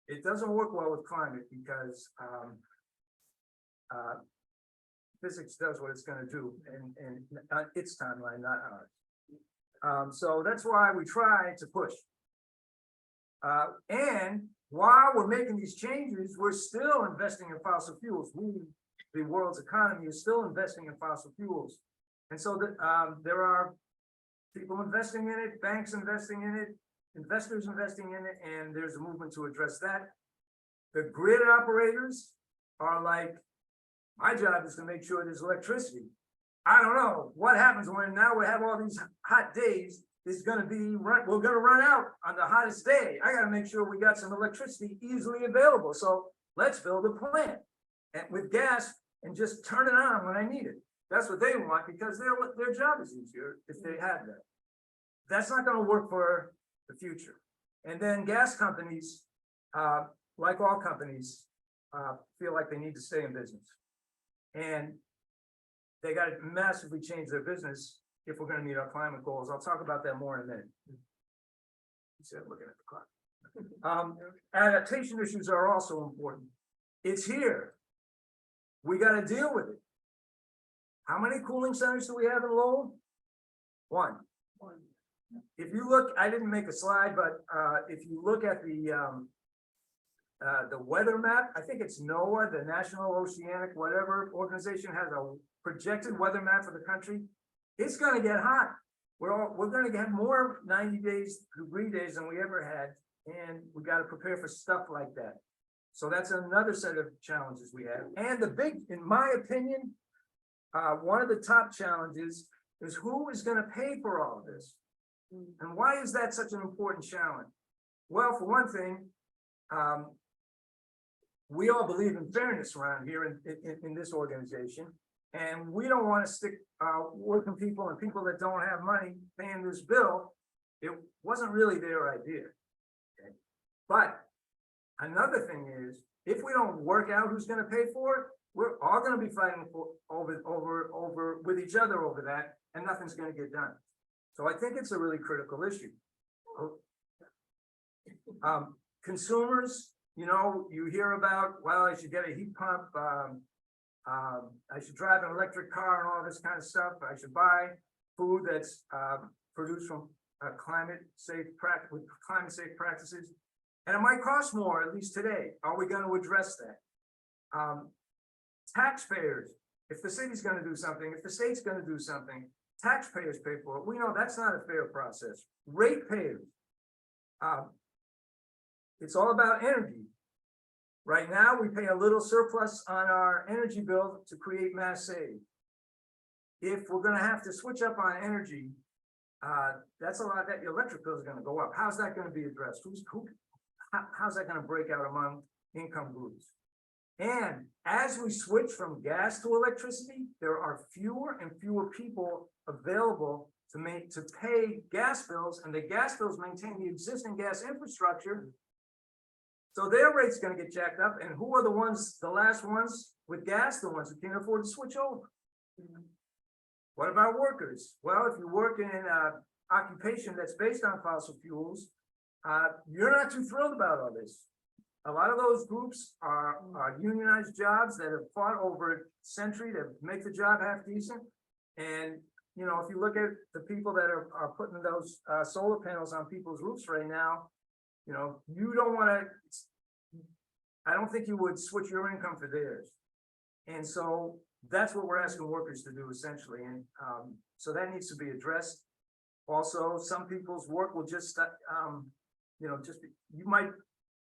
It doesn't work well with climate because physics does what it's going to do, and its timeline, not ours. So that's why we try to push. And while we're making these changes, we're still investing in fossil fuels. The world's economy is still investing in fossil fuels. And so there are people investing in it, banks investing in it, investors investing in it, and there's a movement to address that. The grid operators are like, my job is to make sure there's electricity. I don't know what happens when now we have all these hot days. We're gonna run out on the hottest day. I gotta make sure we got some electricity easily available. So let's build a plant and with gas and just turn it on when I need it. That's what they want because their job is easier if they have that. That's not gonna work for the future. And then gas companies, like all companies, feel like they need to stay in business. And they got to massively change their business if we're going to meet our climate goals. I'll talk about that more in a minute. He said, looking at the clock. Adaptation issues are also important. It's here. We got to deal with it. How many cooling centers do we have in Lowell? One. If you look, I didn't make a slide, but if you look at the weather map, I think it's NOAA, the National Oceanic whatever organization, has a projected weather map for the country. It's going to get hot. We're going to get more 90-degree days than we ever had, and we got to prepare for stuff like that. So that's another set of challenges we have. And the big, in my opinion, one of the top challenges is who is going to pay for all of this. And why is that such an important challenge? Well, for one thing, we all believe in fairness around here in this organization, and we don't want to stick working people and people that don't have money paying this bill. It wasn't really their idea. Okay? But another thing is, if we don't work out who's going to pay for it, we're all going to be fighting over with each other over that, and nothing's going to get done. So I think it's a really critical issue. Consumers, you know, you hear about, well, I should get a heat pump, I should drive an electric car and all this kind of stuff. I should buy food that's produced from climate safe practices. And it might cost more, at least today. Are we going to address that? Taxpayers, if the city's going to do something, if the state's going to do something, taxpayers pay for it. We know that's not a fair process. Ratepayers. It's all about energy. Right now, we pay a little surplus on our energy bill to create mass save. If we're gonna have to switch up on energy, that's a lot that your electric bill is gonna go up. How's that gonna be addressed? How's that gonna break out among income groups? And as we switch from gas to electricity, there are fewer and fewer people available to pay gas bills, and the gas bills maintain the existing gas infrastructure. So their rate's gonna get jacked up, and who are the ones, the last ones with gas, the ones who can't afford to switch over? What about workers? Well, if you work in an occupation that's based on fossil fuels, you're not too thrilled about all this. A lot of those groups are unionized jobs that have fought over a century to make the job half decent. And, you know, if you look at the people that are putting those solar panels on people's roofs right now, you know, you don't want to, I don't think you would switch your income for theirs. And so that's what we're asking workers to do essentially. And so that needs to be addressed. Also, some people's work will just, you know, you might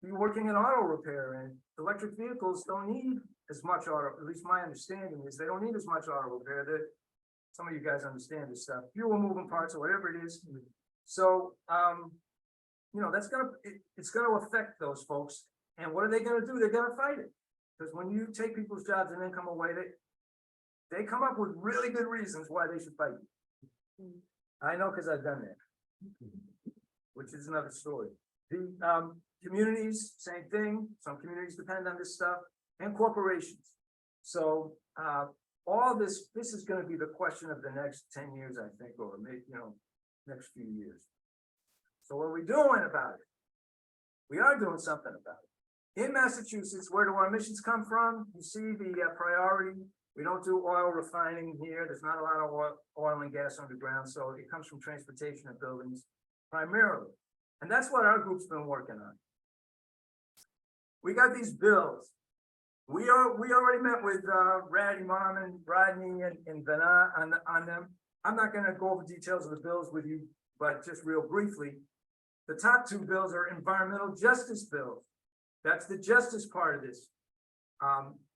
be working in auto repair, and electric vehicles don't need as much auto, at least my understanding is they don't need as much auto repair. That some of you guys understand this stuff, fewer moving parts or whatever it is. So, you know, it's gonna affect those folks. And what are they gonna do? They're gonna fight it. Because when you take people's jobs and income away, they come up with really good reasons why they should fight you. I know, because I've done that, which is another story. The communities, same thing. Some communities depend on this stuff, and corporations. So all this is going to be the question of the next 10 years, I think, or maybe, you know, next few years. So what are we doing about it? We are doing something about it. In Massachusetts, where do our emissions come from? You see the priority. We don't do oil refining here. There's not a lot of oil and gas underground, so it comes from transportation and buildings primarily. And that's what our group's been working on. We got these bills. We already met with Raddy Mom and Rodney and Vana on them. I'm not going to go over details of the bills with you, but just real briefly, the top two bills are environmental justice bills. That's the justice part of this.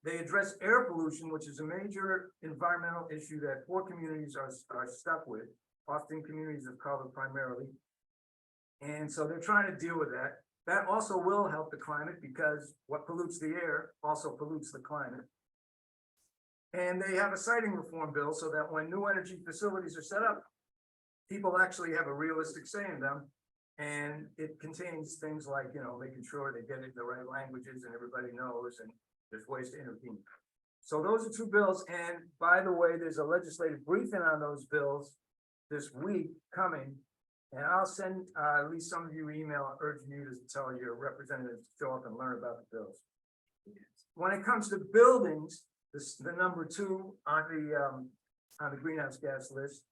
They address air pollution, which is a major environmental issue that poor communities are stuck with, often communities of color primarily. And so they're trying to deal with that. That also will help the climate, because what pollutes the air also pollutes the climate. And they have a siting reform bill so that when new energy facilities are set up, people actually have a realistic say in them. And it contains things like, you know, making sure they get it in the right languages and everybody knows, and there's ways to intervene. So those are two bills. And by the way, there's a legislative briefing on those bills this week coming. And I'll send at least some of you email urging you to tell your representatives to show up and learn about the bills. When it comes to buildings, the number 2 on the greenhouse gas list,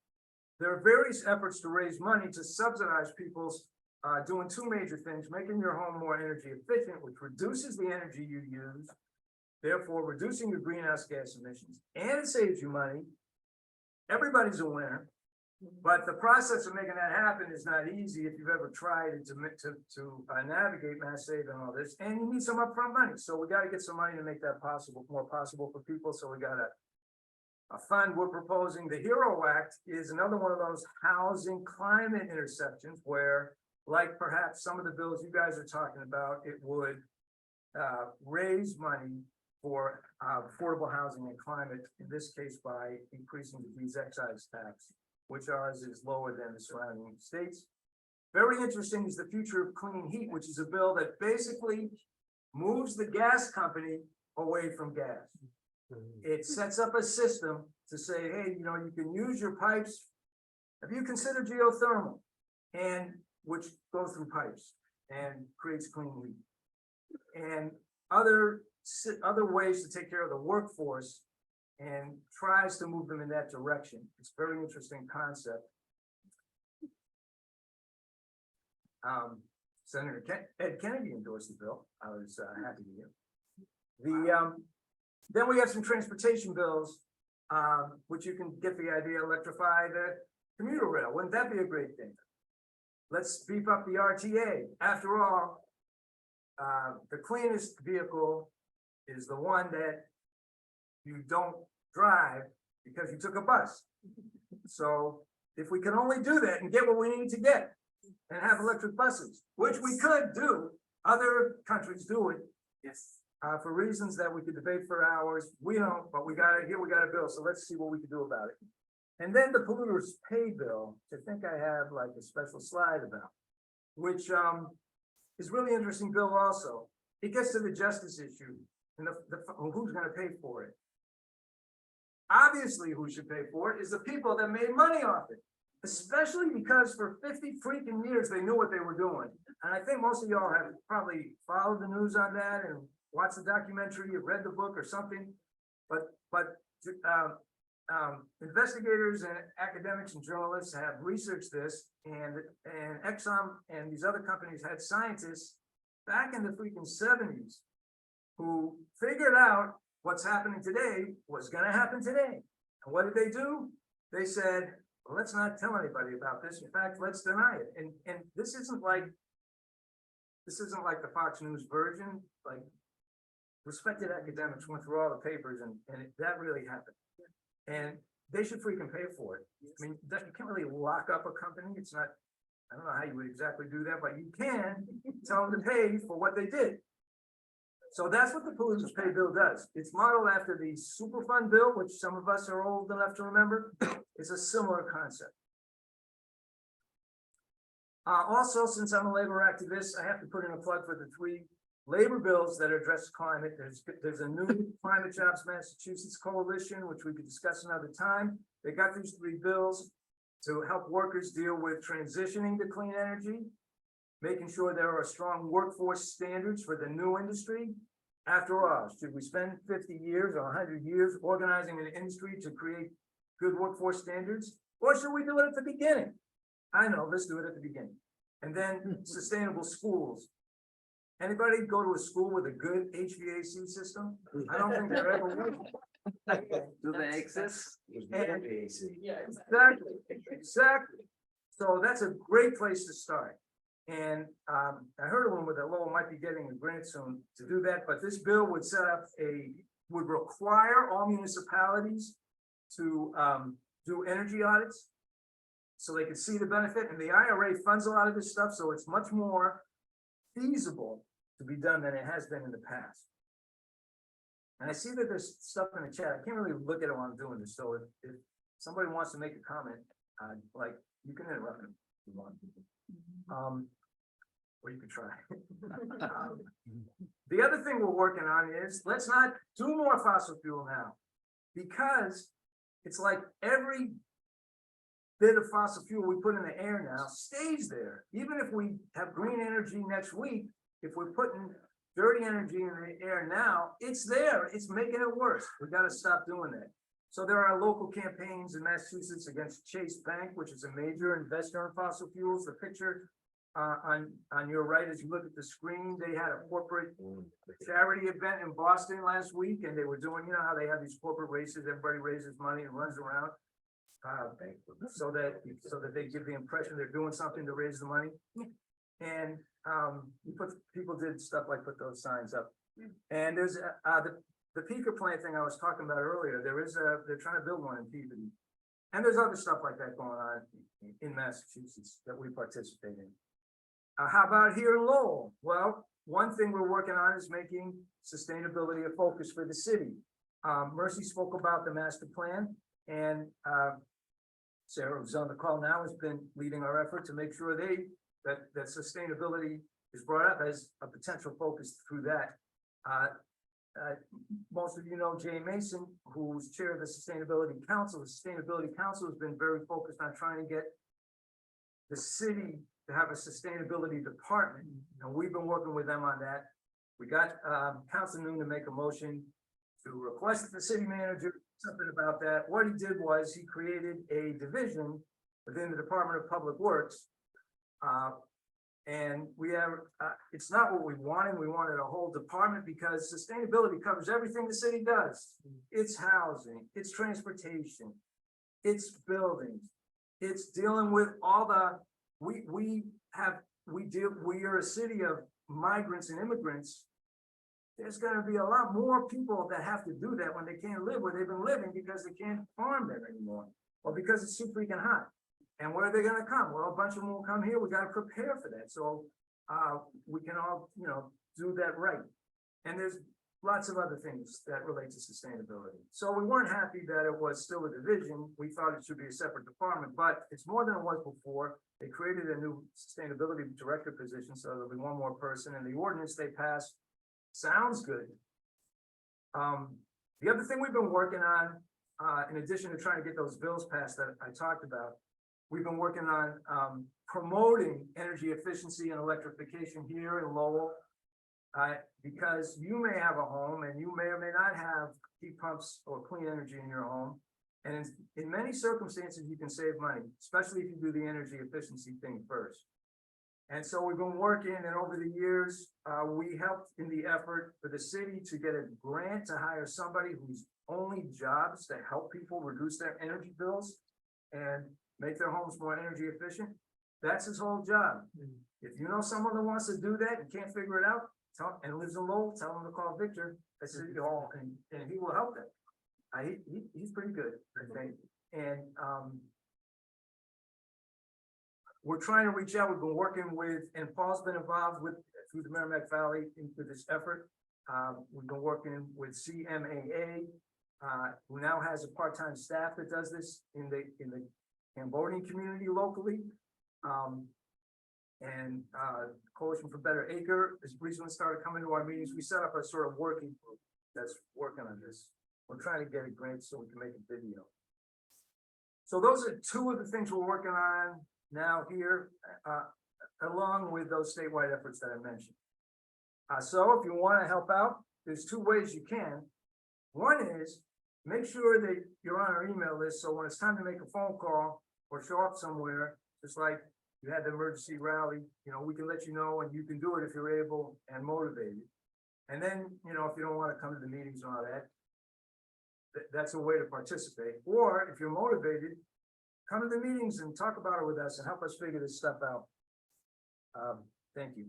there are various efforts to raise money to subsidize people's doing two major things: making your home more energy efficient, which reduces the energy you use, therefore reducing your greenhouse gas emissions, and it saves you money. Everybody's a winner. But the process of making that happen is not easy if you've ever tried to navigate mass save and all this, and you need some upfront money. So we got to get some money to make that more possible for people. So we got a fund we're proposing. The HERO Act is another one of those housing climate interceptions where, like perhaps some of the bills you guys are talking about, it would raise money for affordable housing and climate, in this case by increasing the B's excise tax, which ours is lower than the surrounding states. Very interesting is the future of clean heat, which is a bill that basically moves the gas company away from gas. It sets up a system to say, hey, you know, you can use your pipes Have you considered geothermal? And which goes through pipes and creates clean heat. And other ways to take care of the workforce and tries to move them in that direction. It's a very interesting concept. Senator Ed Kennedy endorsed the bill. I was happy to hear. Then we have some transportation bills, which you can get the idea, electrify the commuter rail. Wouldn't that be a great thing? Let's beef up the RTA. After all, the cleanest vehicle is the one that you don't drive because you took a bus. So if we can only do that and get what we need to get and have electric buses, which we could do, other countries do it. Yes. For reasons that we could debate for hours. We don't, but we got a bill. So let's see what we can do about it. And then the polluters pay bill, which I think I have like a special slide about, which is really interesting bill also. It gets to the justice issue and who's going to pay for it. Obviously, who should pay for it is the people that made money off it, especially because for 50 freaking years they knew what they were doing. And I think most of y'all have probably followed the news on that and watched the documentary, you've read the book or something. But investigators and academics and journalists have researched this, and Exxon and these other companies had scientists back in the freaking 70s who figured out what's happening today was going to happen today. And what did they do? They said, well, let's not tell anybody about this. In fact, let's deny it. And this isn't like the Fox News version. Like, respected academics went through all the papers, and that really happened. And they should freaking pay for it. I mean, you can't really lock up a company. It's not, I don't know how you would exactly do that, but you can tell them to pay for what they did. So that's what the polluters pay bill does. It's modeled after the Superfund bill, which some of us are old enough to remember. It's a similar concept. Also, since I'm a labor activist, I have to put in a plug for the 3 labor bills that address climate. There's a new Climate Jobs Massachusetts coalition, which we could discuss another time. They got these 3 bills to help workers deal with transitioning to clean energy, making sure there are strong workforce standards for the new industry. After all, should we spend 50 years or 100 years organizing an industry to create good workforce standards? Or should we do it at the beginning? I know, let's do it at the beginning. And then sustainable schools. Anybody go to a school with a good HVAC system? I don't think there ever was. Do they exist? Yeah, exactly. So that's a great place to start. And I heard a rumor that Lowell might be getting a grant soon to do that, but this bill would would require all municipalities to do energy audits so they could see the benefit. And the IRA funds a lot of this stuff, so it's much more feasible to be done than it has been in the past. And I see that there's stuff in the chat. I can't really look at it while I'm doing this. So if somebody wants to make a comment, like, you can interrupt them if you want. Or you could try. The other thing we're working on is let's not do more fossil fuel now, because it's like every bit of fossil fuel we put in the air now stays there. Even if we have green energy next week, if we're putting dirty energy in the air now, it's there. It's making it worse. We got to stop doing that. So there are local campaigns in Massachusetts against Chase Bank, which is a major investor in fossil fuels. The picture on your right, as you look at the screen, they had a corporate charity event in Boston last week, and they were doing, you know how they have these corporate races, everybody raises money and runs around. So that they give the impression they're doing something to raise the money. And people did stuff like put those signs up. And there's the peaker plant thing I was talking about earlier. They're trying to build one in Peabody. And there's other stuff like that going on in Massachusetts that we participate in. How about here in Lowell? Well, one thing we're working on is making sustainability a focus for the city. Mercy spoke about the master plan, and Sarah, who's on the call now, has been leading our effort to make sure that sustainability is brought up as a potential focus through that. most of you know Jay Mason, who's chair of the Sustainability Council. The Sustainability Council has been very focused on trying to get the city to have a sustainability department, and we've been working with them on that. We got Council Noon to make a motion to request the city manager do something about that. What he did was he created a division within the Department of Public Works. And we have, it's not what we wanted. We wanted a whole department because sustainability covers everything the city does. It's housing, it's transportation, it's buildings, it's dealing with all the, we are a city of migrants and immigrants. There's gonna be a lot more people that have to do that when they can't live where they've been living because they can't farm there anymore, or because it's too freaking hot. And where are they gonna come? Well, a bunch of them will come here. We gotta prepare for that. So we can all, do that right. And there's lots of other things that relate to sustainability. So we weren't happy that it was still a division. We thought it should be a separate department, but it's more than it was before. They created a new sustainability director position, so there'll be one more person, and the ordinance they passed sounds good. The other thing we've been working on, in addition to trying to get those bills passed that I talked about, we've been working on promoting energy efficiency and electrification here in Lowell. Because you may have a home and you may or may not have heat pumps or clean energy in your home. And in many circumstances, you can save money, especially if you do the energy efficiency thing first. And so we've been working, and over the years, we helped in the effort for the city to get a grant to hire somebody whose only job is to help people reduce their energy bills and make their homes more energy efficient. That's his whole job. If you know someone that wants to do that and can't figure it out, and lives in Lowell, tell him to call Victor at City Hall, and he will help them. He's pretty good, I think. And we're trying to reach out. We've been working with, and Paul's been involved with through the Merrimack Valley into this effort. We've been working with CMAA, who now has a part-time staff that does this in the Cambodian community locally. And Coalition for Better Acre has recently started coming to our meetings. We set up a sort of working group that's working on this. We're trying to get a grant so we can make a video. So those are two of the things we're working on now here, along with those statewide efforts that I mentioned. So if you want to help out, there's two ways you can. One is make sure that you're on our email list. So when it's time to make a phone call or show up somewhere, just like you had the emergency rally, we can let you know, and you can do it if you're able and motivated. And then, if you don't want to come to the meetings and all that, that's a way to participate. Or if you're motivated, come to the meetings and talk about it with us and help us figure this stuff out. Thank you.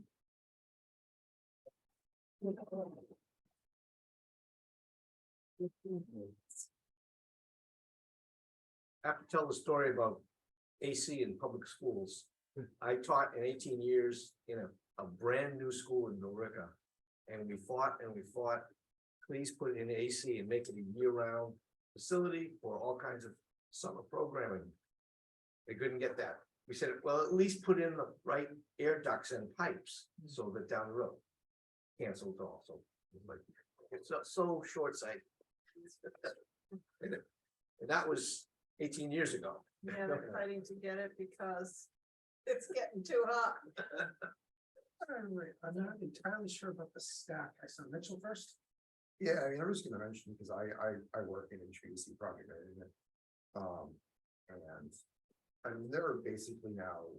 I have to tell the story about AC in public schools. I taught in 18 years in a brand new school in Billerica, and we fought, please put in AC and make it a year-round facility for all kinds of summer programming. They couldn't get that. We said, well, at least put in the right air ducts and pipes so that down the road. Canceled also. It's so short-sighted. And that was 18 years ago. Yeah, they're fighting to get it because it's getting too hot. I'm not entirely sure about the stack. I saw Mitchell first. Yeah, I was gonna mention, because I work in HVAC project management. And they're basically now,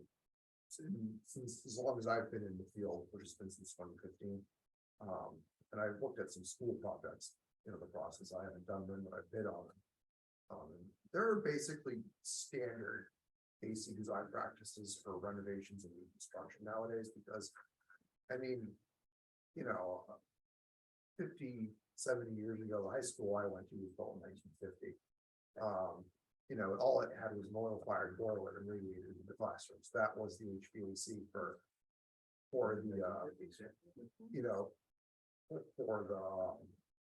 since as long as I've been in the field, which has been since 2015. And I've looked at some school projects, the process. I haven't done them, but I've bid on them. They're basically standard AC design practices for renovations and new construction nowadays, because, 50, 70 years ago, the high school I went to was built in 1950. All it had was an oil-fired boiler and radiators in the classrooms. That was the HVAC for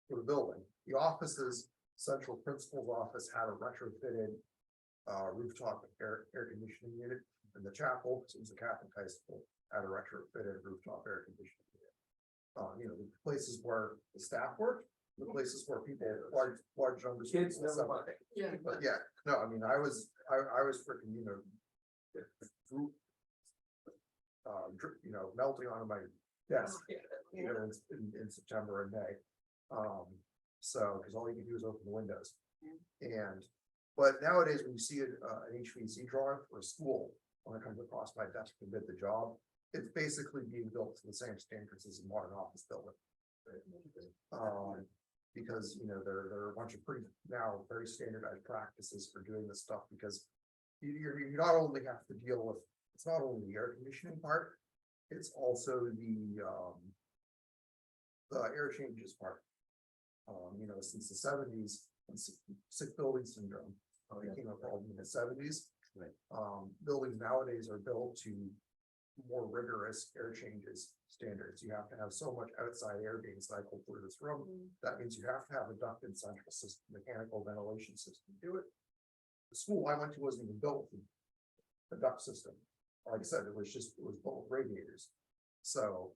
the building. The offices, central principal's office had a retrofitted rooftop air conditioning unit, and the chapel, since it was a Catholic high school, had a retrofitted rooftop air conditioning unit. The places where the staff worked, the places where people, large numbers. of Kids people never assemble. mind. Yeah. But yeah, no, I mean, I was freaking, fruit. Melting on my desk, in September and May. So, cause all you can do is open the windows. But nowadays, when you see an HVAC drawing for a school, when it comes across my desk to bid the job, it's basically being built to the same standards as a modern office building. Because, there are a bunch of very standardized practices for doing this stuff, because you not only have to deal with, it's not only the air conditioning part, it's also the air changes part. Since the 70s, sick building syndrome became a problem in the 70s. Buildings nowadays are built to more rigorous air changes standards. You have to have so much outside air being cycled through this room. That means you have to have a ducted central system, mechanical ventilation system to do it. The school I went to wasn't even built with a duct system. Like I said, it was built with radiators. So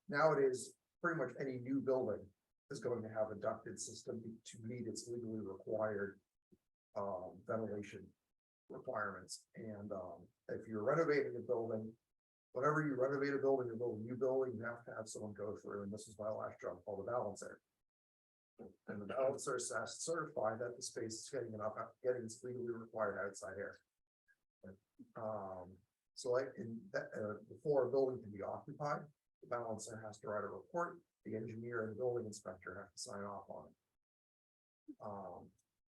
nowadays, pretty much any new building is going to have a ducted system to meet its legally required ventilation requirements. And if you're renovating a building, whenever you renovate a building or build a new building, you have to have someone go through, and this is my last job, called a balancer. And the balancer has to certify that the space is getting its legally required outside air. So like before a building can be occupied, the balancer has to write a report, the engineer and the building inspector have to sign off on it.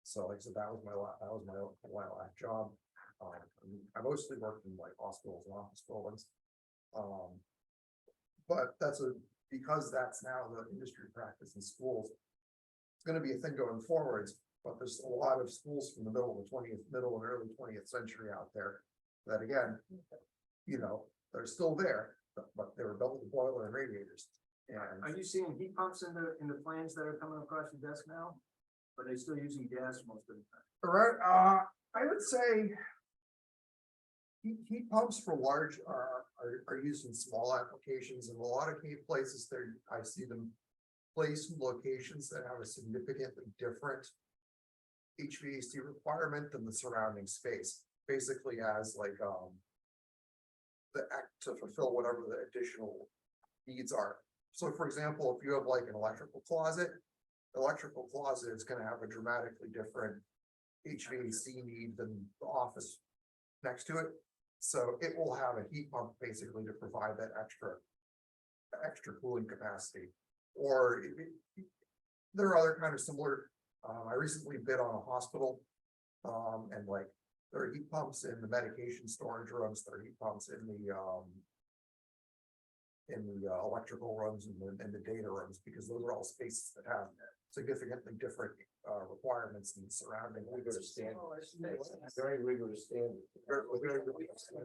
So like I said, that was my last job. I mostly worked in like hospitals and office buildings. But because that's now the industry practice in schools. It's going to be a thing going forwards, but there's a lot of schools from the middle and early 20th century out there that, again, they're still there, but they were built with boiler and radiators. And Are you seeing heat pumps in the plans that are coming across your desk now? Or are they still using gas most of the time? right, I would say heat pumps for large are used in small applications. In a lot of places I see them placed in locations that have a significantly different HVAC requirement than the surrounding space, basically as like the act to fulfill whatever the additional needs are. So for example, if you have like an electrical closet is going to have a dramatically different HVAC need than the office next to it. So it will have a heat pump basically to provide that extra cooling capacity. Or there are other kind of similar. I recently bid on a hospital, and like there are heat pumps in the medication storage rooms. There are heat pumps in the electrical rooms and the data rooms, because those are all spaces that have significantly different requirements than surrounding. Rigorous standards. Very rigorous standards.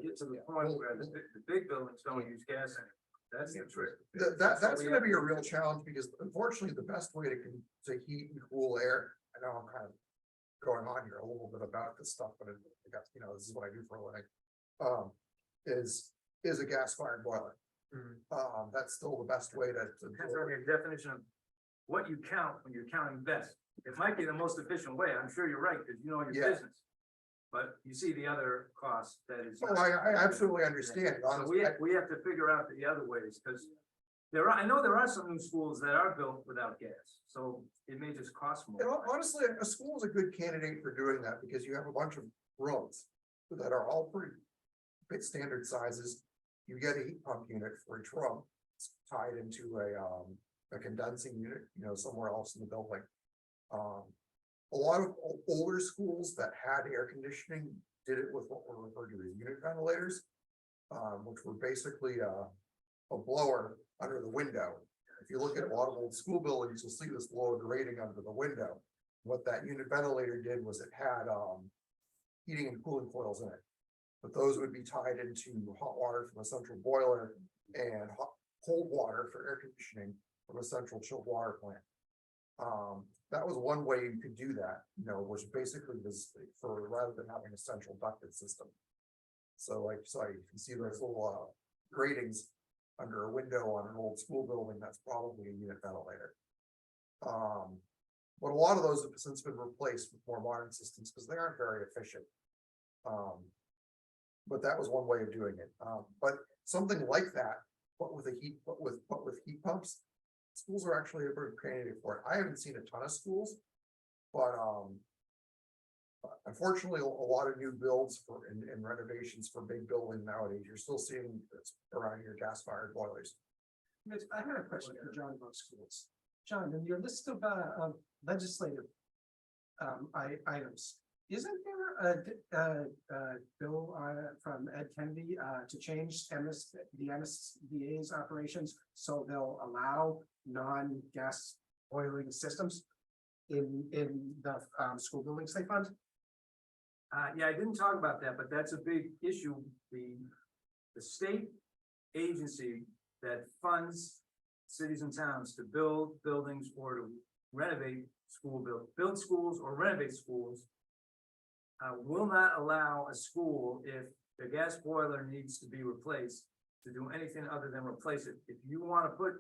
Get to the point where the big buildings don't use gas anymore. That's the trick. That's going to be a real challenge, because unfortunately the best way to heat and cool air, I know I'm kind of going on here a little bit about this stuff, but I guess, this is what I do for a living, is a gas fired boiler. That's still the best way to Depends on your definition of what you count when you're counting best. It might be the most efficient way. I'm sure you're right, because you know your Yeah. business. But you see the other cost that is. Oh, I absolutely understand. So we have to figure out the other ways, because I know there are some new schools that are built without gas, so it may just cost more. Honestly, a school is a good candidate for doing that, because you have a bunch of rooms that are all pretty big standard sizes. You get a heat pump unit for each room. It's tied into a condensing unit, somewhere else in the building. A lot of older schools that had air conditioning did it with what were referred to as unit ventilators, which were basically a blower under the window. If you look at a lot of old school buildings, you'll see this low grating under the window. What that unit ventilator did was it had heating and cooling coils in it, but those would be tied into hot water from a central boiler and cold water for air conditioning from a central chilled water plant. That was one way you could do that, which basically was rather than having a central ducted system. So you can see those little gratings under a window on an old school building. That's probably a unit ventilator. But a lot of those have since been replaced with more modern systems because they aren't very efficient. But that was one way of doing it. But something like that, but with heat pumps, schools are actually a good candidate for it. I haven't seen a ton of schools, but unfortunately, a lot of new builds and renovations for big buildings nowadays, you're still seeing this around your gas-fired boilers. Mitch, I have a question for John about schools. John, in your list of legislative items, isn't there a bill from Ed Kennedy to change the MSBA's operations so they'll allow non-gas boiling systems in the school buildings they fund? Yeah, I didn't talk about that, but that's a big issue. The state agency that funds cities and towns to build buildings or to renovate build schools or renovate schools will not allow a school, if the gas boiler needs to be replaced, to do anything other than replace it. If you want to put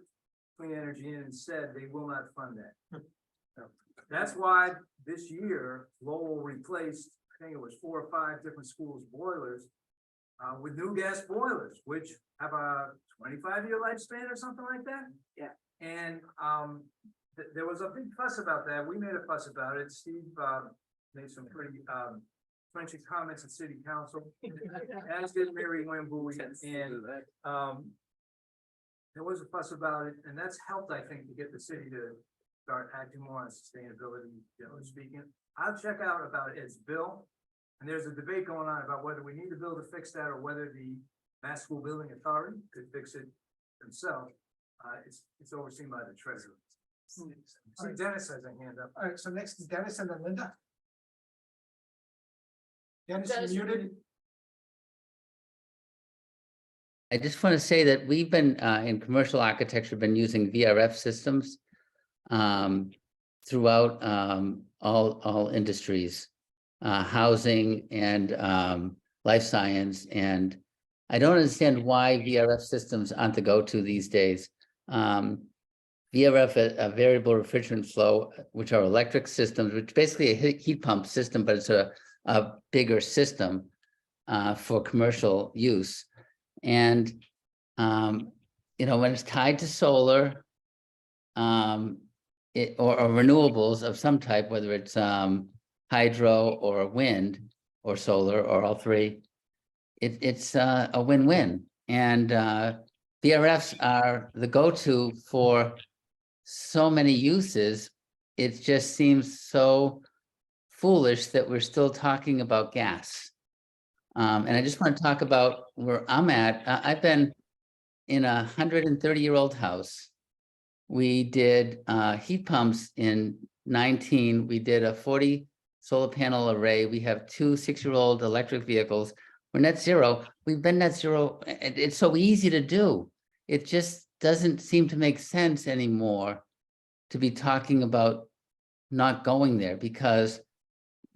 clean energy in instead, they will not fund that. That's why this year Lowell replaced, I think it was 4 or 5 different schools' boilers with new gas boilers, which have a 25-year lifespan or something like that. Yeah. And there was a big fuss about that. We made a fuss about it. Steve made some pretty frenchy comments at city council, as did Mary Wimbury, and there was a fuss about it, and that's helped, I think, to get the city to start acting more on sustainability, generally speaking. I'll check out about Ed's bill, and there's a debate going on about whether we need to build to fix that or whether the Mass School Building Authority could fix it themselves. It's overseen by the treasurer. See, Dennis has a hand up. All right, so next is Dennis and then Linda. Dennis, Dennis, you're muted. I just want to say that we've been in commercial architecture, been using VRF systems throughout all industries, housing and life science. And I don't understand why VRF systems aren't the go-to these days. VRF, a variable refrigerant flow, which are electric systems, which basically a heat pump system, but it's a bigger system for commercial use. And, you know, when it's tied to solar or renewables of some type, whether it's hydro or wind or solar or all three, it's a win-win. And VRFs are the go-to for so many uses. It just seems so foolish that we're still talking about gas. And I just want to talk about where I'm at. I've been in a 130-year-old house. We did heat pumps in 19. We did a 40 solar panel array. We have 2 6-year-old electric vehicles. We're net zero. We've been net zero. It's so easy to do. It just doesn't seem to make sense anymore to be talking about not going there, because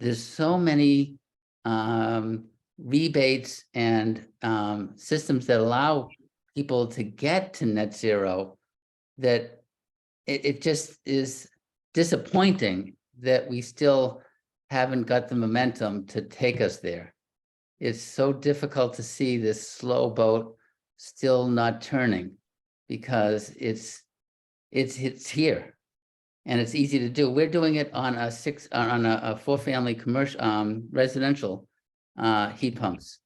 there's so many rebates and systems that allow people to get to net zero that it just is disappointing that we still haven't got the momentum to take us there. It's so difficult to see this slow boat still not turning, because it's here and it's easy to do. We're doing it on a 4-family commercial residential heat pumps.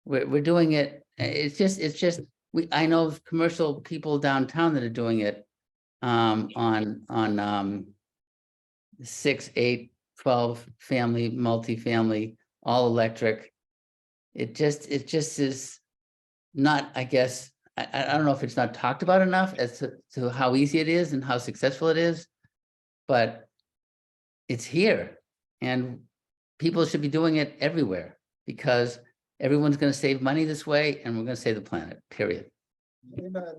We're doing it. It's just I know commercial people downtown that are doing it on 6, 8, 12 family, multifamily, all electric. It just is not, I guess, I don't know if it's not talked about enough as to how easy it is and how successful it is, but it's here and people should be doing it everywhere, because everyone's going to save money this way and we're going to save the planet, period. Linda.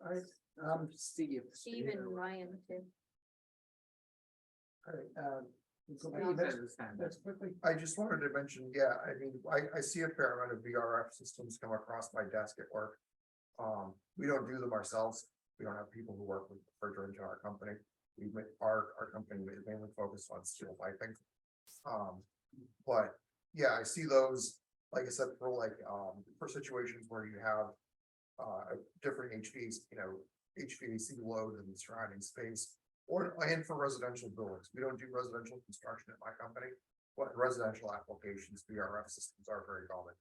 All right, Steve. Steve and Ryan too. All right, That's quickly. I just wanted to mention, yeah, I mean, I see a fair amount of VRF systems come across my desk at work. We don't do them ourselves. We don't have people who work with refrigerant in our company. We make our company is mainly focused on steel piping. But yeah, I see those, like I said, for situations where you have different HVAC load in the surrounding space, and for residential buildings. We don't do residential construction at my company, but residential applications, VRF systems are very common.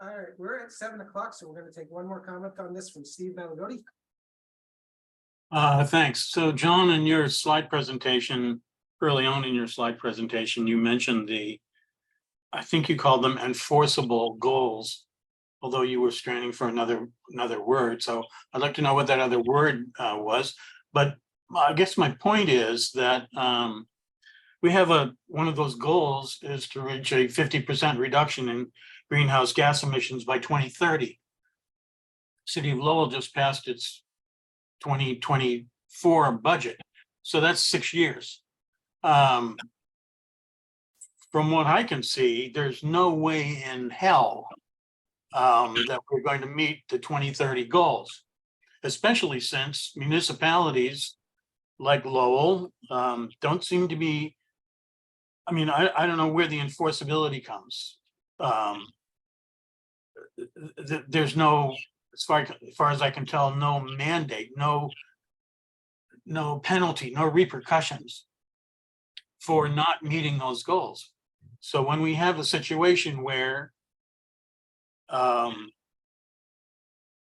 All right, we're at 7 o'clock, so we're gonna take one more comment on this from Steve Malagotti. Thanks. So John, in your slide presentation, early on in your slide presentation, you mentioned I think you called them enforceable goals, although you were straining for another word. So I'd like to know what that other word was. But I guess my point is that we have one of those goals is to reach a 50% reduction in greenhouse gas emissions by 2030. City of Lowell just passed its 2024 budget. So that's 6 years. From what I can see, there's no way in hell that we're going to meet the 2030 goals, especially since municipalities like Lowell don't seem to be, I mean, I don't know where the enforceability comes. There's no, as far as I can tell, no mandate, no penalty, no repercussions for not meeting those goals. So when we have a situation where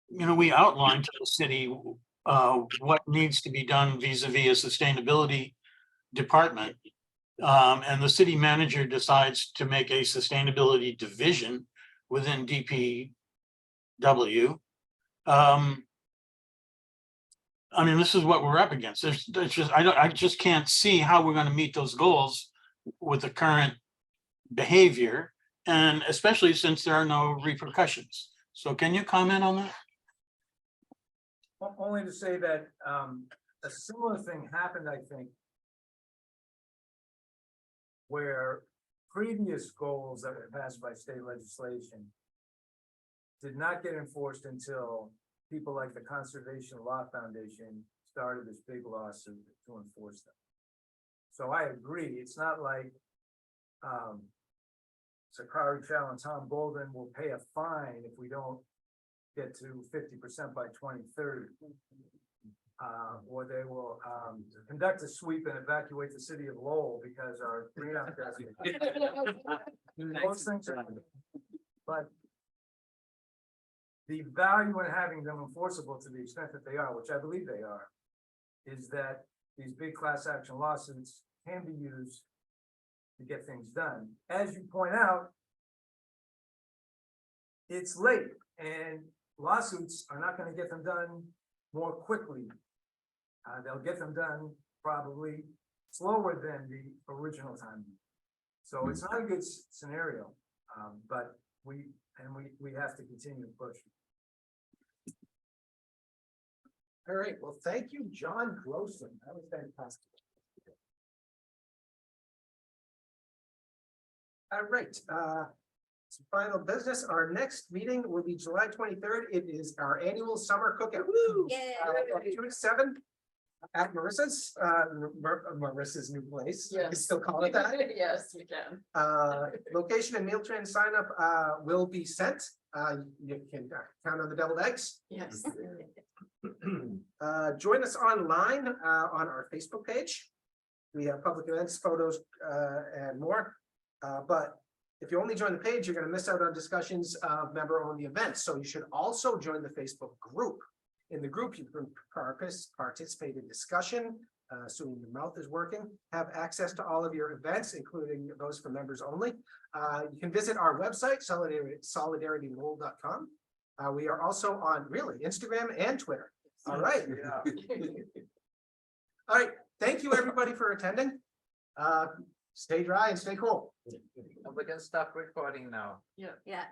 we outline to the city what needs to be done vis-a-vis a sustainability department, and the city manager decides to make a sustainability division within DPW. I mean, this is what we're up against. There's just I just can't see how we're going to meet those goals with the current behavior, and especially since there are no repercussions. So can you comment on that? Only to say that a similar thing happened, I think, where previous goals that were passed by state legislation did not get enforced until people like the Conservation Law Foundation started this big lawsuit to enforce them. So I agree, it's not like Sakari Chow and Tom Golden will pay a fine if we don't get to 50% by 2030. Or they will conduct a sweep and evacuate the city of Lowell because our greenhouse gas. Those things are, but the value in having them enforceable to the extent that they are, which I believe they are, is that these big class action lawsuits can be used to get things done. As you point out, it's late and lawsuits are not going to get them done more quickly. They'll get them done probably slower than the original time. So it's not a good scenario, but we have to continue to push. All right, well, thank you, Jon Grossman. That was fantastic. All right, some final business. Our next meeting will be July 23rd. It is our annual summer cookout. Woo! Yay. 2 to 7 at Marissa's new place. Yes. We still call it that. Yes, we can. Location and meal train sign up will be sent. You can count on the deviled eggs. Yes. Join us online on our Facebook page. We have public events, photos, and more. But if you only join the page, you're going to miss out on discussions of member-only events. So you should also join the Facebook group. In the group, you can participate in discussion, assuming your mouth is working, have access to all of your events, including those for members only. You can visit our website, solidaritylowell.com. We are also on Instagram and Twitter. All right. Yeah. All right. Thank you, everybody, for attending. Stay dry and stay cool. We're gonna stop recording now. Yeah. Yeah.